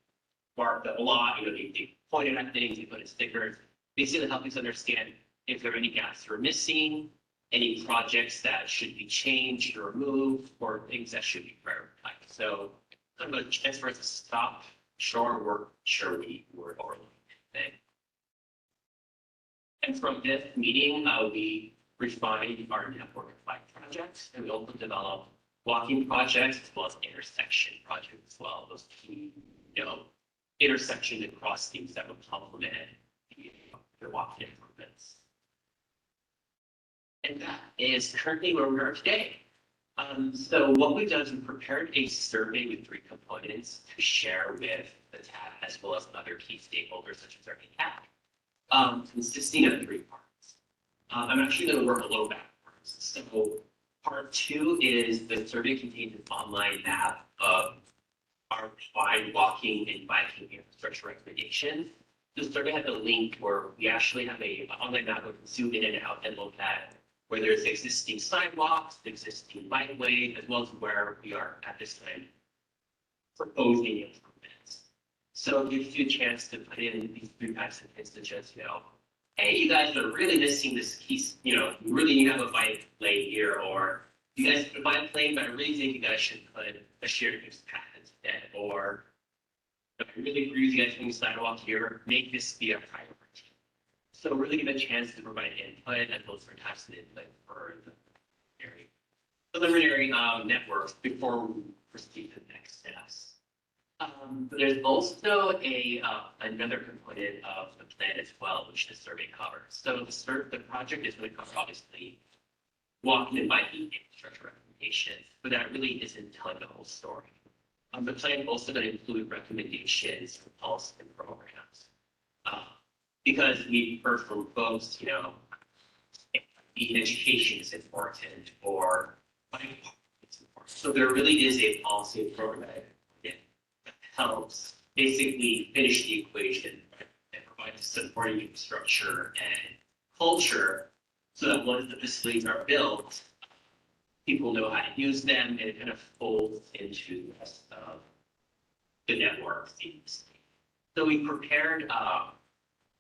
marked up a lot. They pointed at things. They put in stickers. Basically, helping us understand if there are any gaps we're missing, any projects that should be changed or removed, or things that should be prioritized. So kind of a chance for us to stop, show our work, sure we were overlooking anything. And from this meeting, we refined our network of bike projects, and we also developed walking projects as well as intersection projects as well. Those key, intersections and crossings that would complement the walking improvements. And that is currently where we are today. So what we've done is we've prepared a survey with 3 components to share with the TAC as well as other key stakeholders such as our TAC, consisting of 3 parts. I'm actually going to work a little backwards. So part 2 is the survey contains an online map of our wide walking and biking infrastructure recommendations. The survey has a link where we actually have an online map where we can zoom in and out and look at where there's existing sidewalks, existing bikeways, as well as where we are at this time proposing improvements. So it gives you a chance to put in these 3 types of instances, hey, you guys are really missing this piece, you really need to have a bike lane here, or you guys put a bike lane, but I really think you guys should put a shared use path instead, or I really agree with you guys putting a sidewalk here, make this be a priority. So really give a chance to provide input and those are types of input for the preliminary networks before we proceed to the next steps. But there's also another component of the plan as well, which the survey covers. So the project is going to cover obviously walking and biking infrastructure recommendations, but that really isn't telling the whole story. The plan also going to include recommendations for policy and programs. Because we've heard from folks, education is important or bike parking is important. So there really is a policy and program that helps basically finish the equation, right, and provide the supporting infrastructure and culture so that once the facilities are built, people know how to use them and it kind of folds into the rest of the network seamlessly. So we prepared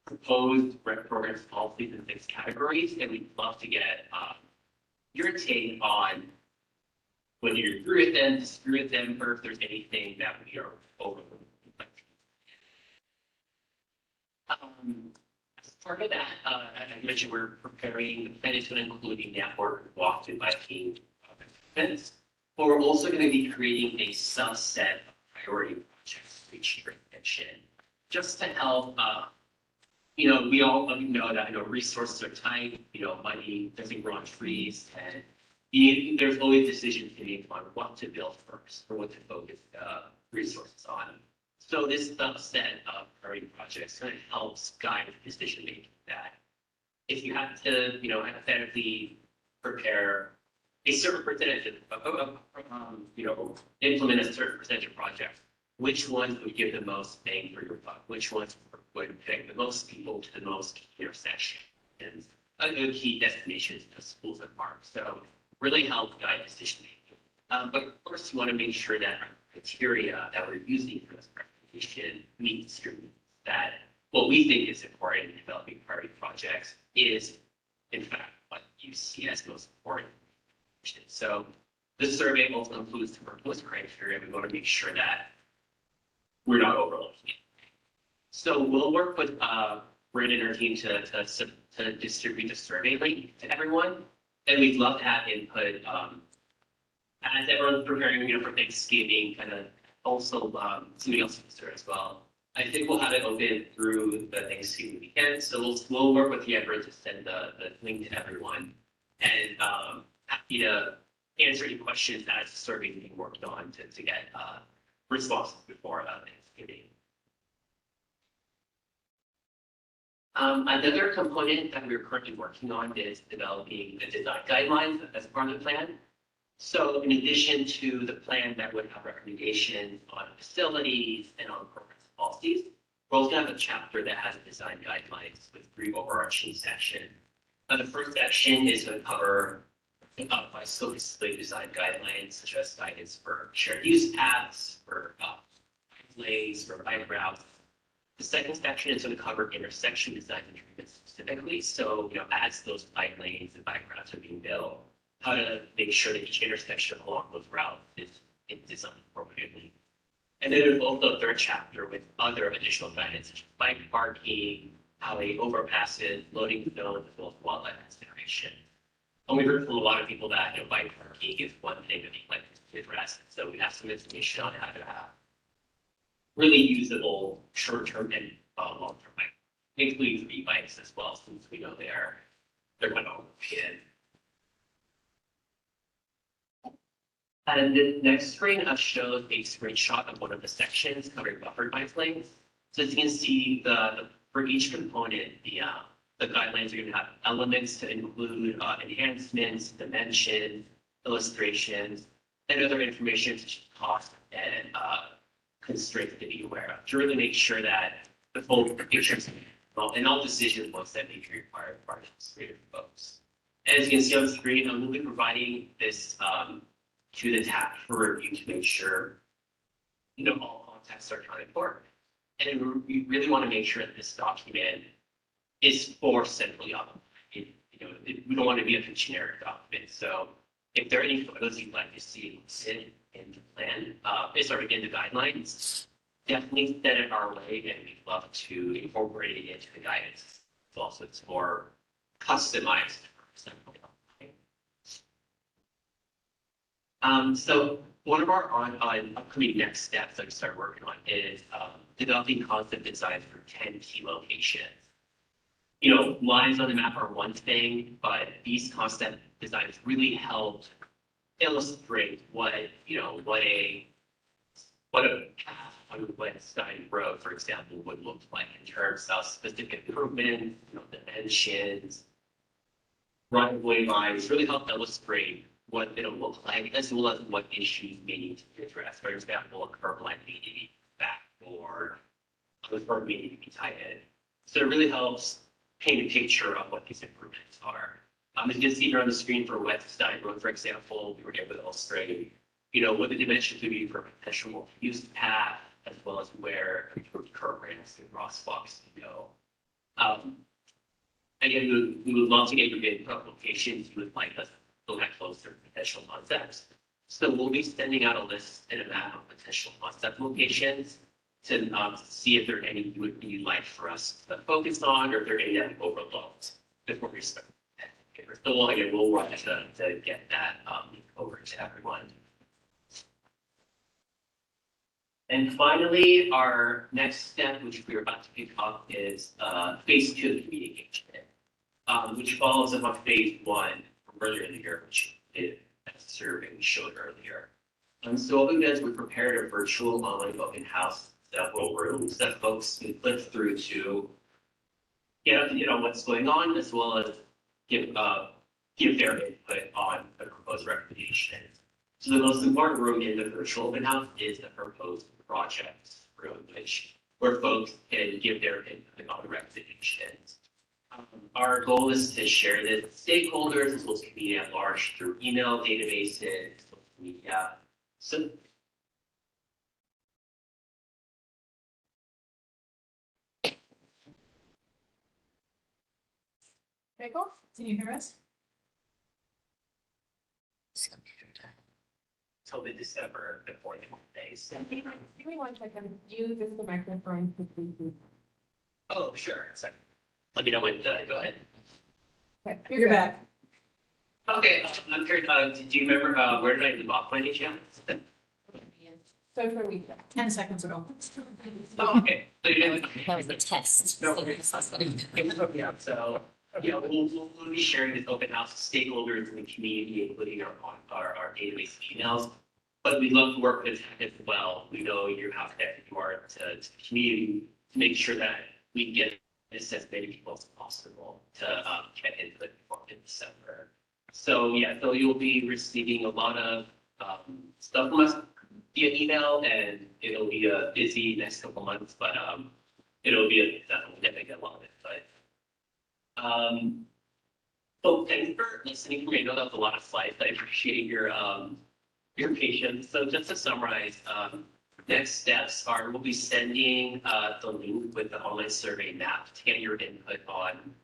proposed rec programs, policies in 6 categories, and we'd love to get your take on whether you agree with them, disagree with them, or if there's anything that we are overlooking. As part of that, as I mentioned, we're preparing the plan is going to include a network of walk and biking events, but we're also going to be creating a subset of priority projects to achieve retention, just to help. We all know that resources are tight. Money doesn't grow on trees, and there's always decisions to make on what to build first or what to focus resources on. So this subset of priority projects kind of helps guide decision making. That if you have to, hypothetically prepare a certain percentage of, implement a certain percentage of projects, which ones would give the most bang for your buck? Which ones would pick the most people to the most intersections and key destinations, schools and parks? So really help guide decision making. But of course, you want to make sure that our criteria that we're using for this presentation meets your needs. That what we think is important in developing priority projects is, in fact, what you see as most important. So this survey also includes the proposed criteria. We want to make sure that we're not overlooking it. So we'll work with Brandon and our team to distribute the survey link to everyone, and we'd love to have input as everyone's preparing, for Thanksgiving, kind of also something else to consider as well. I think we'll have it open through the Thanksgiving weekend, so we'll work with the effort to send the link to everyone, and happy to answer any questions as the survey is being worked on to get responses before Thanksgiving. Another component that we're currently working on is developing the design guidelines as part of the plan. So in addition to the plan that would have recommendations on facilities and on programs and policies, we're also going to have a chapter that has design guidelines with 3 overarching sections. The first section is going to cover by scope display design guidelines, such as guidance for shared use paths, for lanes, for bike routes. The second section is going to cover intersection design and treatment specifically. So, as those bike lanes and bike routes are being built, how to make sure that each intersection along those routes is designed appropriately. And then there's also a third chapter with other additional guidance, such as bike parking, highway overpasses, loading zones, as well as wildlife consideration. And we heard from a lot of people that, bike parking is one thing that they'd like to address. So we have some information on how to have really usable short-term and long-term bike, including e-bikes as well, since we know they're going to overhead. And the next screen shows a screenshot of one of the sections covering buffered bike lanes. So as you can see, for each component, the guidelines are going to have elements to include enhancements, dimensions, illustrations, and other information such as cost and constraints to be aware of to really make sure that the full pictures and all decisions once that may be required for administrative folks. As you can see on the screen, I'm going to be providing this to the TAC for review to make sure all contexts are accounted for. And we really want to make sure that this document is for centrally optimized. We don't want to be a generic document. So if there are any photos you'd like to see in the plan, in the guidelines, definitely send it our way, and we'd love to incorporate it into the guidance. Also, it's more customized for centrally optimized. So one of our upcoming next steps that we start working on is developing concept designs for 10 key locations. Lines on the map are one thing, but these concept designs really help illustrate what a path on West Side Road, for example, would look like in terms of specific improvements, dimensions, right-of-way lines, really help illustrate what it'll look like, as well as what issues may need to be addressed. For example, a curb line may need to be back, or the curb may need to be tightened. So it really helps paint a picture of what these improvements are. As you can see here on the screen for West Side Road, for example, we were able to illustrate, what the dimensions would be for potential use path, as well as where improved curb ramps and crosswalks can go. Again, we would love to get your input locations you would like us to look at closer potential concepts. So we'll be sending out a list and a map of potential concept locations to see if there are any you'd like for us to focus on, or if there are any that we've overlooked before we start. So we'll work to get that over to everyone. And finally, our next step, which we're about to pick up, is phase 2 of the community engagement, which follows up on phase 1 from earlier in the year, which is a survey we showed earlier. So what we did is we prepared a virtual online open house, several rooms that folks can click through to get up to what's going on, as well as give their input on the proposed recommendations. So the most important room in the virtual open house is the proposed project room, where folks can give their input on recommendations. Our goal is to share this with stakeholders as well as community at large through email databases, social media. So Michael, can you hear us? till mid-December, the 41 days. Give me 1 second. Use the microphone to please. Oh, sure. Sorry. Let me know when to go ahead. Okay, You're back. Okay, I'm curious, do you remember where did I leave off by any chance? Social media. 10 seconds ago. Oh, okay. So you didn't. That was the test. No. Yeah, so, we'll be sharing this open house with stakeholders in the community, including our database of emails. But we'd love to work with as well. We know how connected you are to the community to make sure that we can get this as many people as possible to get input before mid-December. So so you'll be receiving a lot of stuff from us via email, and it'll be a busy next couple months, but it'll be definitely get a lot of it. So thanks for listening to me. I know that was a lot of slides. I appreciate your patience. So just to summarize, next steps are we'll be sending the link with the online survey map to get your input on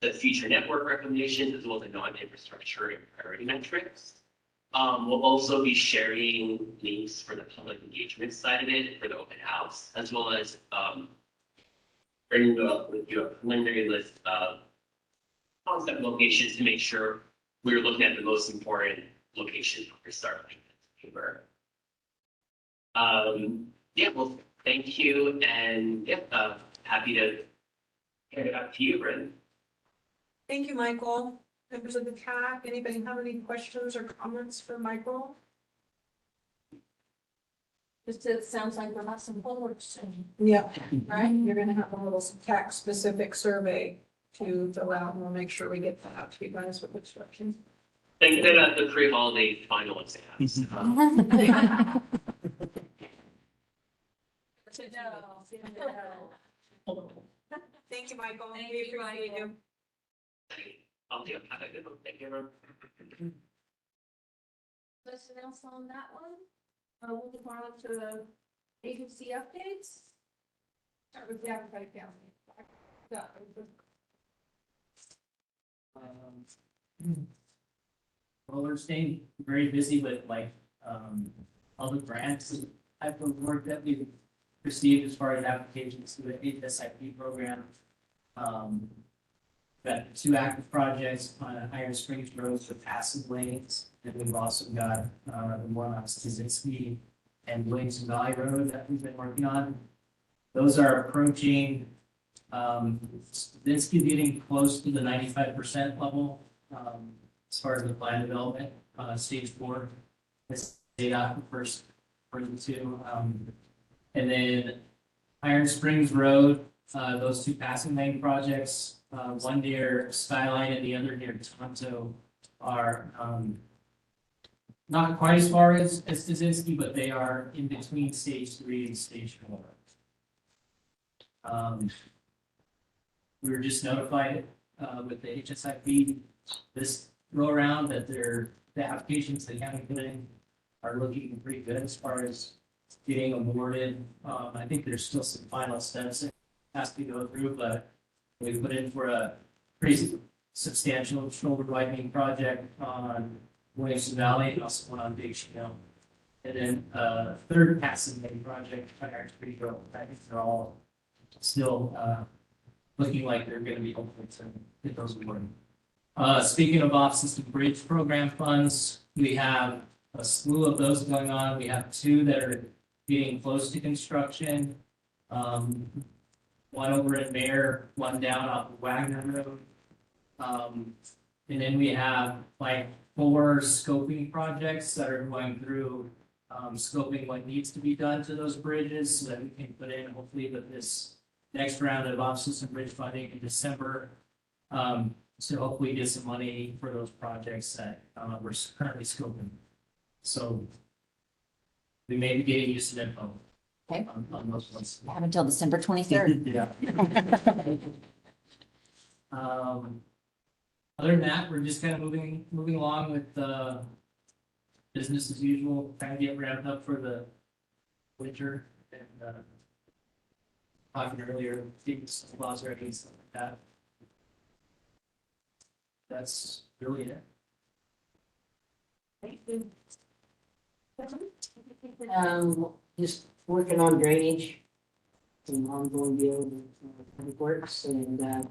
the future network recommendations, as well as the non-infrastructure and priority metrics. We'll also be sharing links for the public engagement side of it for the open house, as well as, bringing up with you a preliminary list of concept locations to make sure we're looking at the most important locations for starting this paper. Yeah, well, thank you, and yeah, happy to hand it back to you, Bryn. Thank you, Michael. Members of the CAC, anybody have any questions or comments for Michael? Just it sounds like we'll have some homework soon, Yeah, right? you're gonna have a little CAC specific survey to fill out, and we'll make sure we get that out to you guys with instructions. Think that at the pre-holiday final exams. Thank you, Michael. Thank We you, appreciate Michael. you. I'll do, have a good one, thank you, everyone. Anything else on that one? We'll move on to the agency updates. Start with the Appetite County. Well, we're staying very busy with like, all the grants and type of work that we've received as far as applications to the HSIP program. Got 2 active projects on Iron Springs Road with passive lanes, and we've also got, the one on Stasinski and Williamson Valley Road that we've been working on. Those are approaching, Stasinski getting close to the 95% level, as far as the plan development, stage 4. This data first for the 2, and then Iron Springs Road, those 2 passing lane projects, one near Skyline and the other near Tonto are, not quite as far as Stasinski, but they are in between stage 3 and stage 4. We were just notified, with the HSIP this go around that the applications they haven't put in are looking pretty good as far as getting awarded. I think there's still some final steps that has to go through, but we put in for a pretty substantial shoulder widening project on Williamson Valley, and also one on Big Shell. And then, third passing lane project on Iron Springs Road. I think they're all still, looking like they're gonna be hopeful to get those awarded. Speaking of off-system bridge program funds, we have a slew of those going on. We have 2 that are getting close to construction. One over in Bear, one down off of Wagner Road. And then we have like 4 scoping projects that are going through, scoping what needs to be done to those bridges so that we can put in hopefully with this next round of off-system bridge funding in December. So hopefully get some money for those projects that, we're currently scoping. So we may be getting used to that phone. Okay. On those ones. Have until December 23rd. Yeah. Other than that, we're just kind of moving along with, business as usual, trying to get ramped up for the winter and, talking earlier, getting some laws ready and stuff like that. That's really it. Just working on drainage. Some ongoing deal with public works and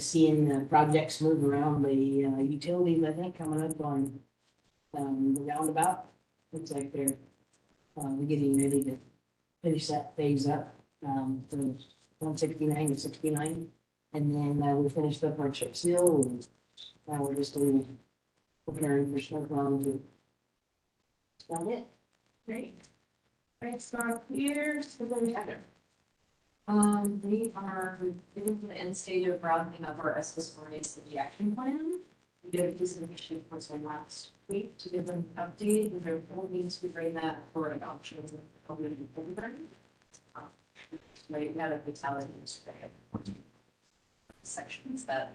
seeing projects move around the utilities, I think, coming up on the roundabout. Looks like they're getting ready to finish that phase up from 169 to 69. And then we finished up our chip seal, and now we're just preparing for snowplow. That's about it. Great. Thanks, Scott. Here's the one Heather. We are in the end stage of rounding up our SS4A city action plan. We did a presentation for some last week to give them an update, and there will need to bring that for adoption of the community program. Right, we had a fatality yesterday. Sections that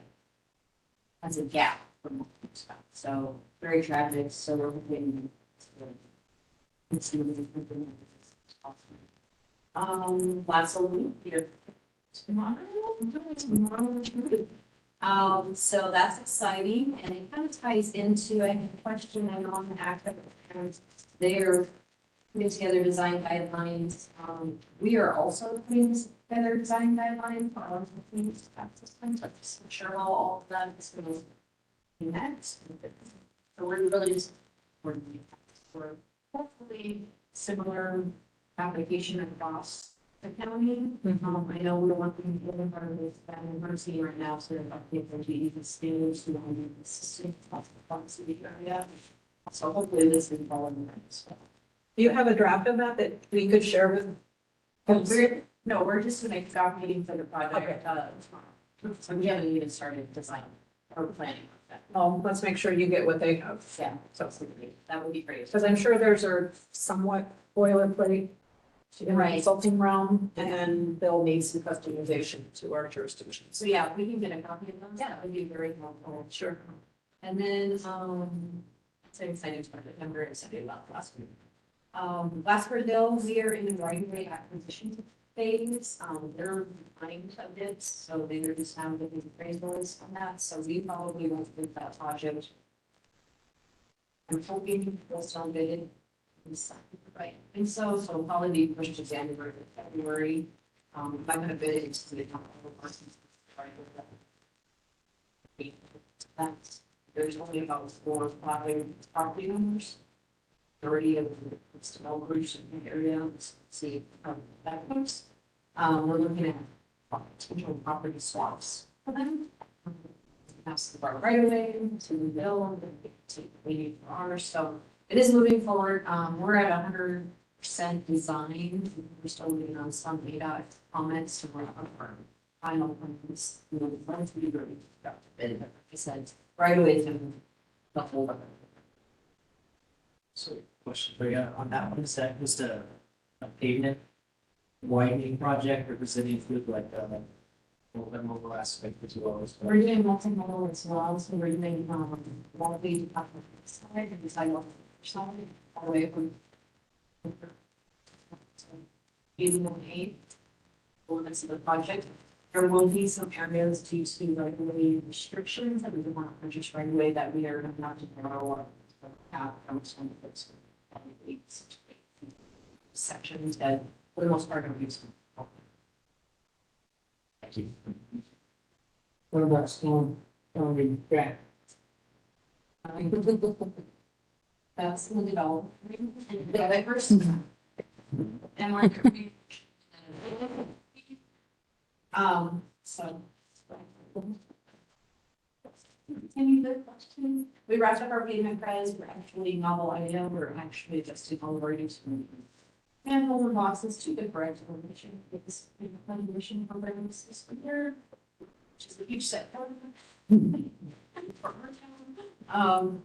has a gap from stuff, so very tragic, so we're hoping last week, here tomorrow, So that's exciting, and it kind of ties into a question and on the active parents. They're putting together design guidelines. We are also putting together design guidelines for our things, systems. I'm just not sure how all of that is going to connect. So we're really just, we're hopefully similar application across the county. I know we're working with other part of this, emergency right now, so that people can be the standards to the system of the city area. So hopefully this is all in there. So. Do you have a draft of that we could share with? We're just gonna start meeting for the project, so we haven't even started design or planning. Let's make sure you get what they have. Yeah, so that would be great. Because I'm sure theirs are somewhat boilerplate in the Right. consulting realm, and they'll need some customization to our jurisdictions. So yeah, we can get a copy of those. That would be very helpful. Sure. And then, so excited for November, excited about Glasgow. Glasgow, we are in the right way acquisition phase. They're behind a bit, so they're just now getting appraisals on that. So we probably won't get that project. I'm hoping we'll still get it. Right, and so probably be pushed to January, February. If I'm gonna bid it into the company. That's, there's only about 4 or 5 property owners. 30 of the developers in the area, let's see how that goes. We're looking at potential property swaps for them. That's the bar right away to build, to waiting for ours, so it is moving forward. We're at 100% design. We're still waiting on some data comments to work on our final plans. Once we really got the bid, like I said, right away to the whole of it. So question for you on that one, is that just a pavement widening project, or does it include like a mobile aspect as well as? We're doing multimodal as well, so we're doing multi side and sidewalk side all the way from using the paint elements of the project. There will be some areas due to regulatory restrictions that we do not purchase right away that we are not to borrow out from some of those sections that for the most part are useful. Thank you. What about storm grant? That's the development and the diverse. And like. So. Any other questions? We wrapped up our payment price. We're actually novel idea. We're actually adjusting all of our use. And all the boxes to the correct information. It's in the foundation programs this year, which is a huge set.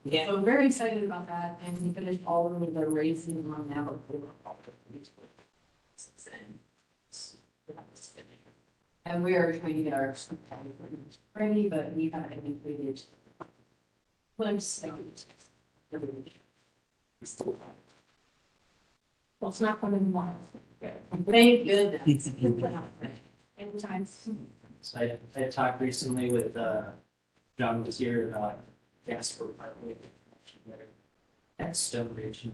Yeah. So I'm very excited about that, and we finished all of the raising on now. And we are trying to get our ready, but we haven't included. Well, it's not coming tomorrow. Thank goodness. Anytime soon. So I had talked recently with John was here about Jasper Parkway. At Stone Ridge.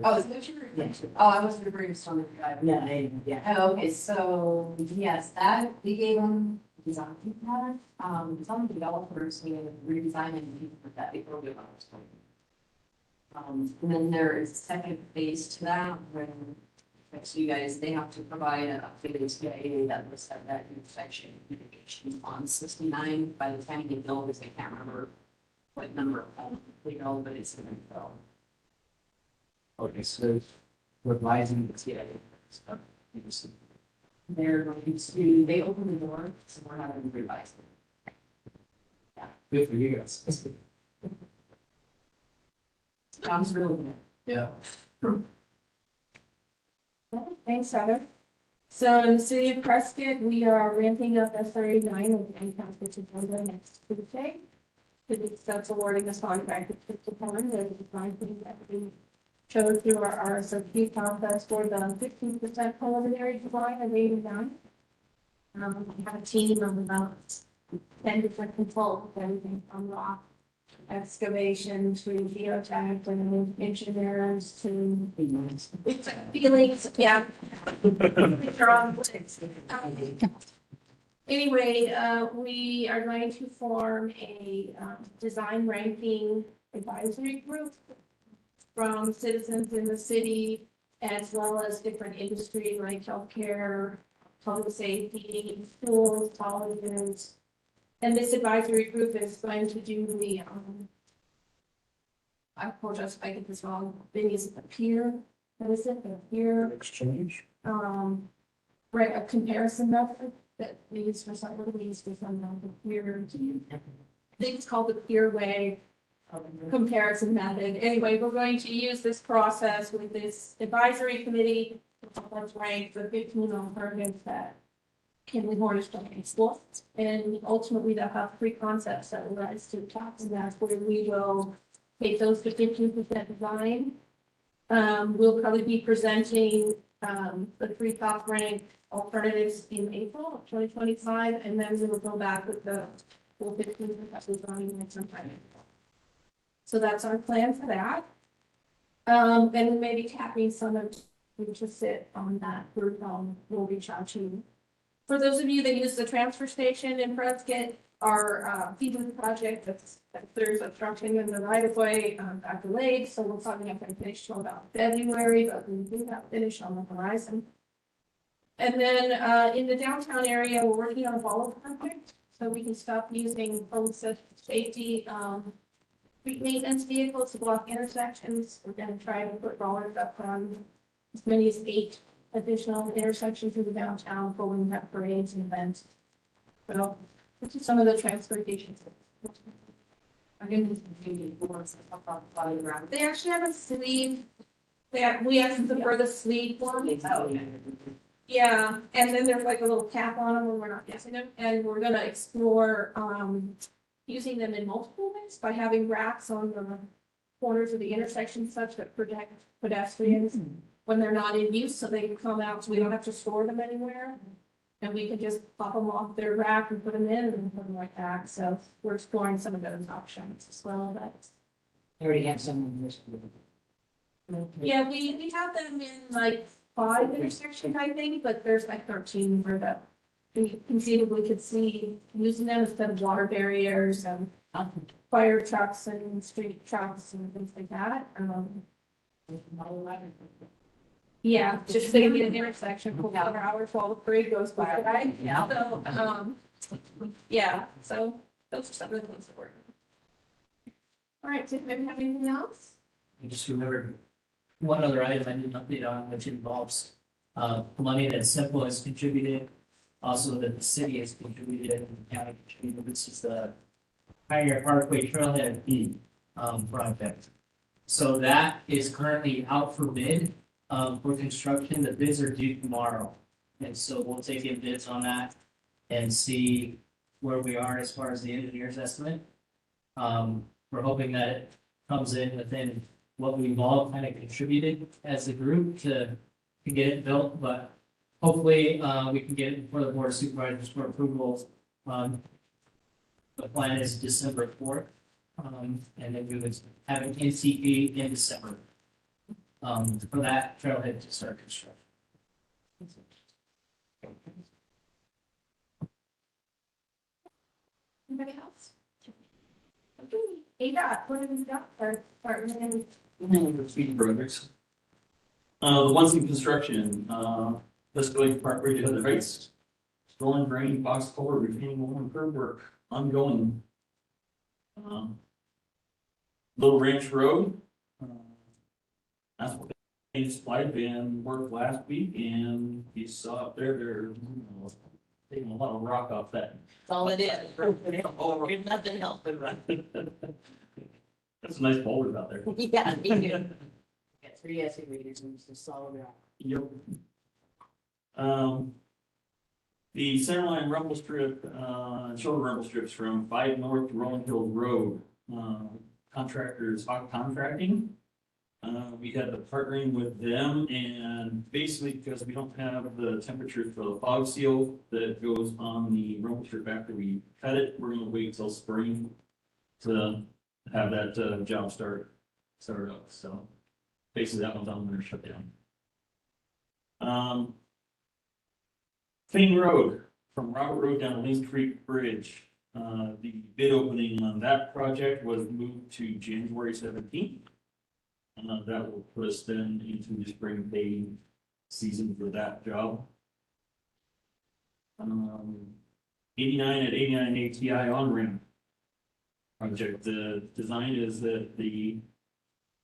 Oh, is that your? Oh, I was referring to Stone Drive. Yeah. Oh, okay, so, yes, that, we gave them design product, some developers, we redesigned and people with that before we went. And then there is a second phase to that, when, so you guys, they have to provide an updated CIA that was at that intersection mitigation on 69, by the time they build this, I can't remember what number, we know, but it's in the film. Okay, so revising the TA. They're going to, they open the door, so we're not going to revise it. Good for you guys. Sounds really good. Yeah. Thanks, Heather. So in the city of Prescott, we are ramping up SRA 9 with the Council to next Tuesday. To discuss awarding this contract to Tipton, there's a design thing that we chose through our RSOP process for the 15% preliminary design of 89. We have a team of about 10 different consultants, everything from rock excavation to geotech and engineers to it's like feelings, yeah. They're on flicks. Anyway, we are going to form a design ranking advisory group from citizens in the city, as well as different industry like healthcare, public safety, schools, colleges. And this advisory group is going to do the, I apologize if I get this wrong, Vinny, is it the peer, what is it, the peer, Exchange. right, a comparison method that we use for some, what do we use for some, the peer, I think it's called the peer way comparison method. Anyway, we're going to use this process with this advisory committee, let's rank the 15 alternatives that Kinley Hornish can explore. And ultimately they'll have three concepts that will rise to the top, and that's where we will take those to 15% design. We'll probably be presenting the three top ranked alternatives in April of 2025, and then we will go back with the full 15% design next sometime. So that's our plan for that. And we may be tapping some of you to sit on that group. We'll reach out to you. For those of you that use the transfer station in Prescott, our feeding project that's there's obstruction in the right of way got delayed, so we're probably not going to finish till about February, but we do have finish on the horizon. And then in the downtown area, we're working on a follow project, so we can stop using public safety street maintenance vehicles to block intersections. We're going to try to put rollers up on as many as 8 additional intersections in the downtown for when we have parades and events. So, this is some of the transportation. I'm going to do the ones that pop up by the ground. They actually have a sleeve. We have to prefer the sleeve one. Yeah, and then there's like a little cap on them when we're not using them, and we're gonna explore using them in multiple ways by having racks on the corners of the intersection such that protect pedestrians when they're not in use, so they can come out, so we don't have to store them anywhere. And we can just pop them off their rack and put them in and put them right back, so we're exploring some of those options as well, but. I already have some of this. Yeah, we have them in like 5 intersections, I think, but there's like 13 where that we conceivably could see using them instead of water barriers and fire trucks and street trucks and things like that. Yeah, just so you get an intersection for 4 hours while the parade goes by, right? Yeah. So, yeah, so those are some of the things that work. All right, did maybe have anything else? I just remembered one other item I didn't update on, which involves money that CYMPO has contributed, also that the city has contributed and the county contributed. This is the Pioneer Parkway Trailhead B project. So that is currently out for bid for construction. The bids are due tomorrow. And so we'll take in bids on that and see where we are as far as the engineer's estimate. We're hoping that it comes in within what we've all kind of contributed as a group to get it built, but hopefully we can get it before the board of supervisors for approval. The plan is December 4th, and then we would have an NCP in December for that trailhead to start construction. Anybody else? Okay, ADOT, what have you got for department? Speed projects. The ones in construction, let's go to Park Ridge Other Heights. Storm drain, box culvert, retaining wall and curb work, ongoing. Little Ranch Road. That's what they supplied and worked last week, and you saw up there, they're taking a lot of rock off that. That's all it is. There's nothing helping, right? That's a nice boulder out there. Yeah, me too. Got 3 excavators and it's just solid rock. Yep. The centerline rumble strip, shoulder rumble strips from 5 North to Rolling Hills Road, contractors Hawk Contracting. We had the partnering with them and basically because we don't have the temperature for the fog seal that goes on the rumble strip after we cut it, we're gonna wait till spring to have that, job start up, so basically that one's on their shutdown. Clean Road, from Robert Road down to Lynn Creek Bridge. The bid opening on that project was moved to January 17th. That will put us then into the spring paving season for that job. 89 at 89 ATI on-ramp project. The design is that the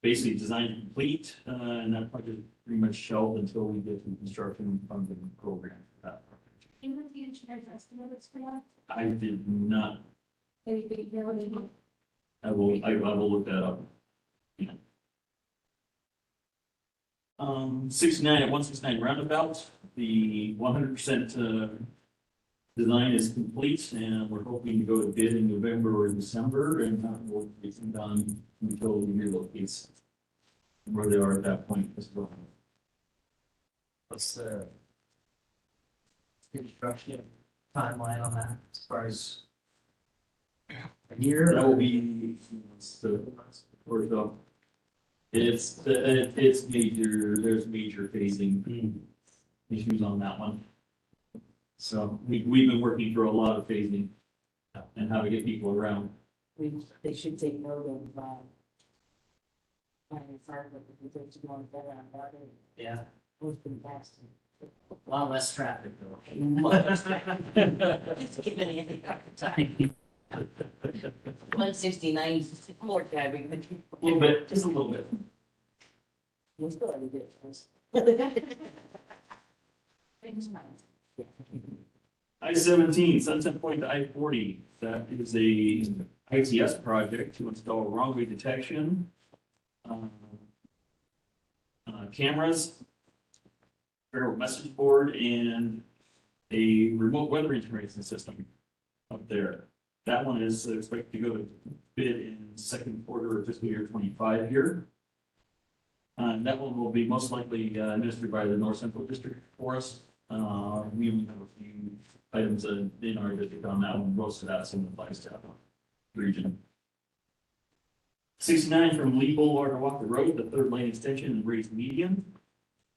basically design complete, and that project is pretty much shelved until we get the construction funding program for that project. You have the engineer's estimates for that? I did not. Anybody know any? I will look that up. Yeah. 69 at 169 roundabout, the 100% design is complete, and we're hoping to go to bid in November or December, and that will be done until we relocate where they are at that point as well. What's the construction timeline on that as far as a year? That will be, it's major, there's major phasing issues on that one. So we've been working through a lot of phasing and how to get people around. They should take note of, planning fire, but if they take more better on that, Yeah, it's been fast. a lot less traffic though. It's giving it a time. 169, more driving, but. A little bit, just a little bit. We're still having good times. I-17, Sunset Point to I-40, that is a ITS project to install wrong-way detection, cameras, federal message board, and a remote weather information system up there. That one is expected to go to bid in second quarter of fiscal year 25 here. That one will be most likely administered by the North Central District for us. We only have a few items in our district on that one. Most of that's in the Flagstaff region. 69 from Lee Boulevard to Walker Road, the third lane extension and raised median.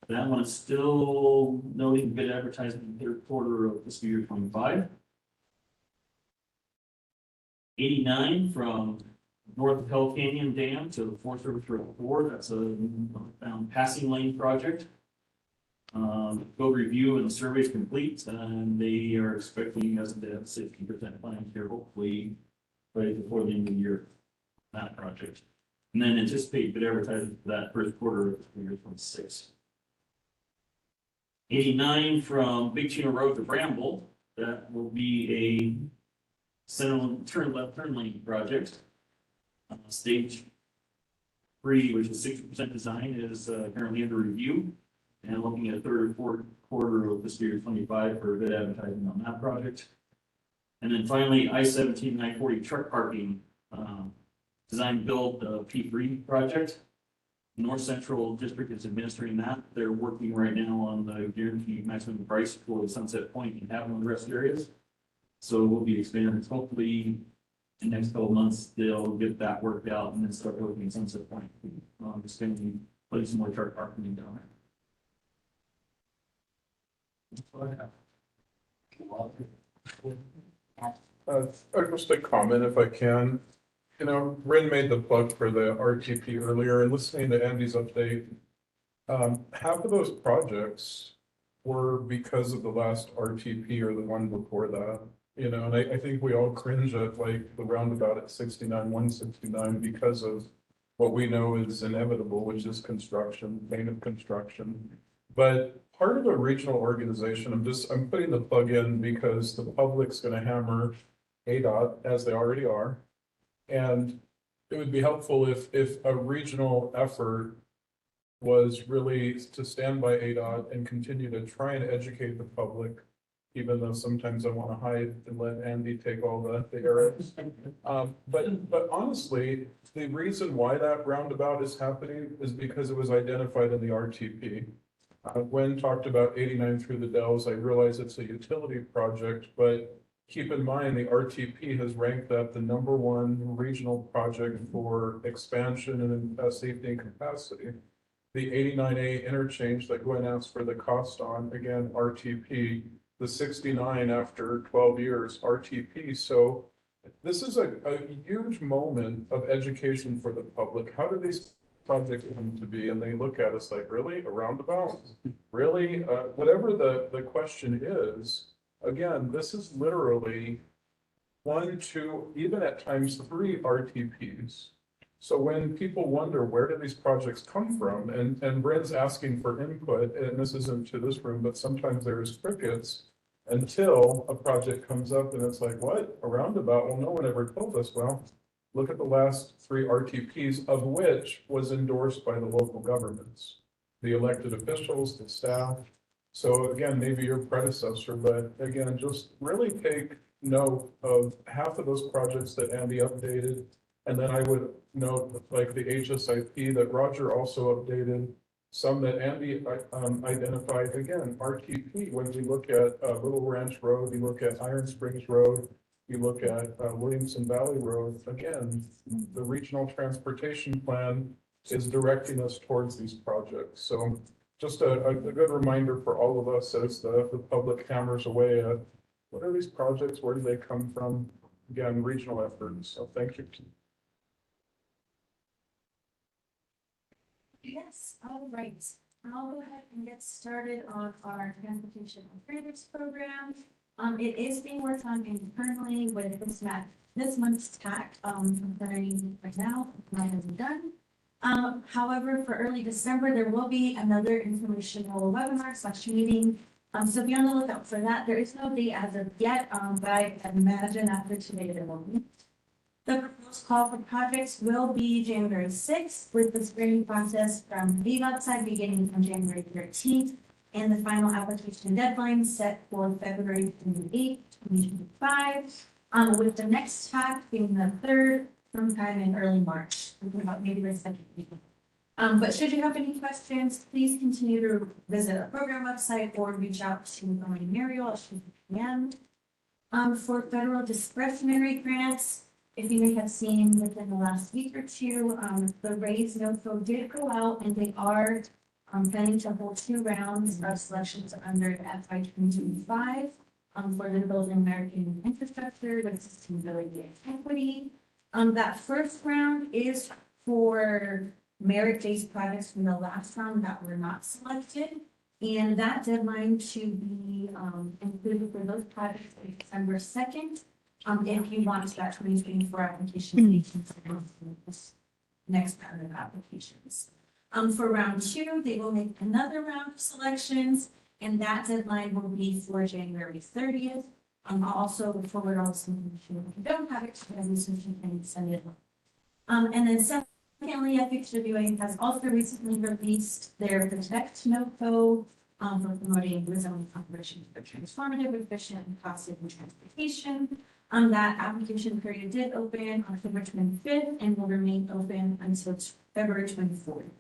That one is still noting bid advertisement in the third quarter of fiscal year 25. 89 from north of Hell Canyon Dam to the Forest River Trail 4. That's a passing lane project. Code review and the survey is complete, and they are expecting us to have 60% plans here, hopefully right before the end of the year, that project. And then anticipate bid advertising for that first quarter of the year 26. 89 from Big Chino Road to Bramble, that will be a center turn left turn lane project. Stage 3, which is 60% design, is currently under review. And looking at third or fourth quarter of fiscal year 25 for a bid advertising on that project. And then finally, I-17 and I-40 truck parking, design build P3 project. North Central District is administering that. They're working right now on the guaranteed maximum price for the Sunset Point and Haviland rest areas. So we'll be expanding, hopefully in the next couple of months, they'll get that worked out and then start working at Sunset Point. Just going to be putting some more truck parking down there. I'd just a comment if I can. You know, Rin made the plug for the RTP earlier, and listening to Andy's update, half of those projects were because of the last RTP or the one before that. You know, and I think we all cringe at like the roundabout at 69, 169 because of what we know is inevitable, which is construction, pain of construction. But part of a regional organization, I'm putting the plug in because the public's gonna hammer ADOT, as they already are. And it would be helpful if a regional effort was really to stand by ADOT and continue to try and educate the public even though sometimes I want to hide and let Andy take all the errands. But honestly, the reason why that roundabout is happening is because it was identified in the RTP. Gwen talked about 89 through the Dells. I realize it's a utility project, but keep in mind, the RTP has ranked that the #1 regional project for expansion and safety and capacity. The 89A interchange that Gwen asked for the cost on, again, RTP. The 69 after 12 years, RTP. So this is a huge moment of education for the public. How do these projects come to be? And they look at us like, really, a roundabout? Really? Whatever the question is, again, this is literally 1, 2, even at times 3 RTPs. So when people wonder, where do these projects come from? And Brent's asking for input, and this isn't to this room, but sometimes there's crickets until a project comes up and it's like, what, a roundabout? Well, no one ever told us. Well, look at the last 3 RTPs, of which was endorsed by the local governments, the elected officials, the staff. So again, maybe your predecessor, but again, just really take note of half of those projects that Andy updated. And then I would note like the HSIP that Roger also updated, some that Andy identified. Again, RTP, when we look at Little Ranch Road, you look at Iron Springs Road, you look at Williamson Valley Road, again, the regional transportation plan is directing us towards these projects. So just a good reminder for all of us as the public hammers away at what are these projects, where do they come from? Again, regional efforts. So thank you. Yes, all right. I'll go ahead and get started on our transportation alternatives program. It is being worked on internally with this month's TAC, concerning right now, that hasn't done. However, for early December, there will be another informational webinar / meeting. So be on the lookout for that. There is no date as of yet, but I imagine after today there will be. The proposed call for projects will be January 6th, with the screening process from VDOT side beginning on January 13th, and the final application deadline set for February 28th, 2025, with the next TAC being the 3rd, sometime in early March, about maybe the 2nd week. But should you have any questions, please continue to visit our program website or reach out to Mariel at PM. For federal discretionary grants, if you may have seen within the last week or two, the raise NOFO did go out, and they are planning to hold 2 rounds of selections under FY 2025 for the Building American Infrastructure with Sustainability and Equity. That first round is for merit-based projects from the last round that were not selected. And that deadline to be included for those projects is December 2nd. If you want that 2024 application, this next round of applications. For round 2, they will make another round of selections, and that deadline will be for January 30th. I'll also forward all this information if you don't have it, so you can send it. And then secondly, FHWA has also recently released their Protect NOFO for promoting wisdom and operation for transformative, efficient, and cost-saving transportation. That application period did open on October 25th and will remain open until February 24th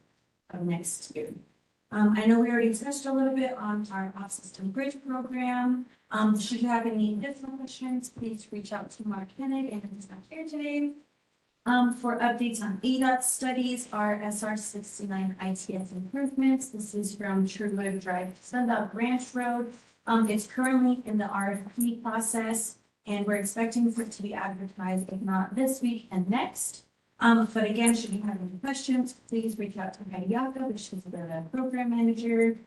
of next year. I know we already touched a little bit on our off-system bridge program. Should you have any additional questions, please reach out to Mark Hennig, and he's not here today. For updates on ADOT studies, our SR 69 ITS improvements. This is from Sherwood Drive to Sundown Branch Road. It's currently in the RFP process, and we're expecting for it to be advertised, if not this week and next. But again, should you have any questions, please reach out to Heidi Yaka, which is the program manager.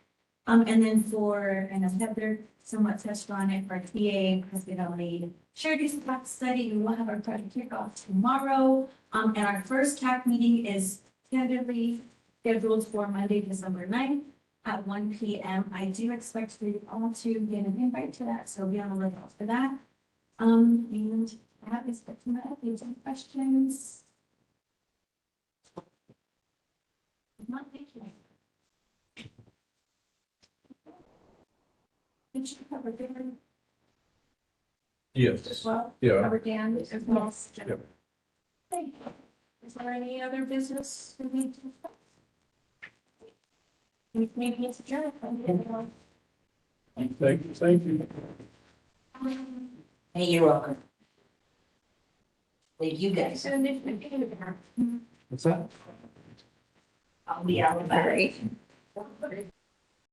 And then and as Heather somewhat touched on it, for TA, President Charity Support Study, we will have our project kickoff tomorrow. And our first TAC meeting is tentatively scheduled for Monday, December 9th at 1 p.m. I do expect you all to get an invite to that, so be on the lookout for that. And that is it for my updates. Any questions? If not, thank you. Did you have a good as Yes, well? yeah. Cover Dan as well? Yep. Thank you. Is there any other business we need to discuss? Meeting is adjourned. Thank you, everyone. Thank you. Hey, you're welcome. Thank you guys. So, Nick, What's that? I'll be out of the back.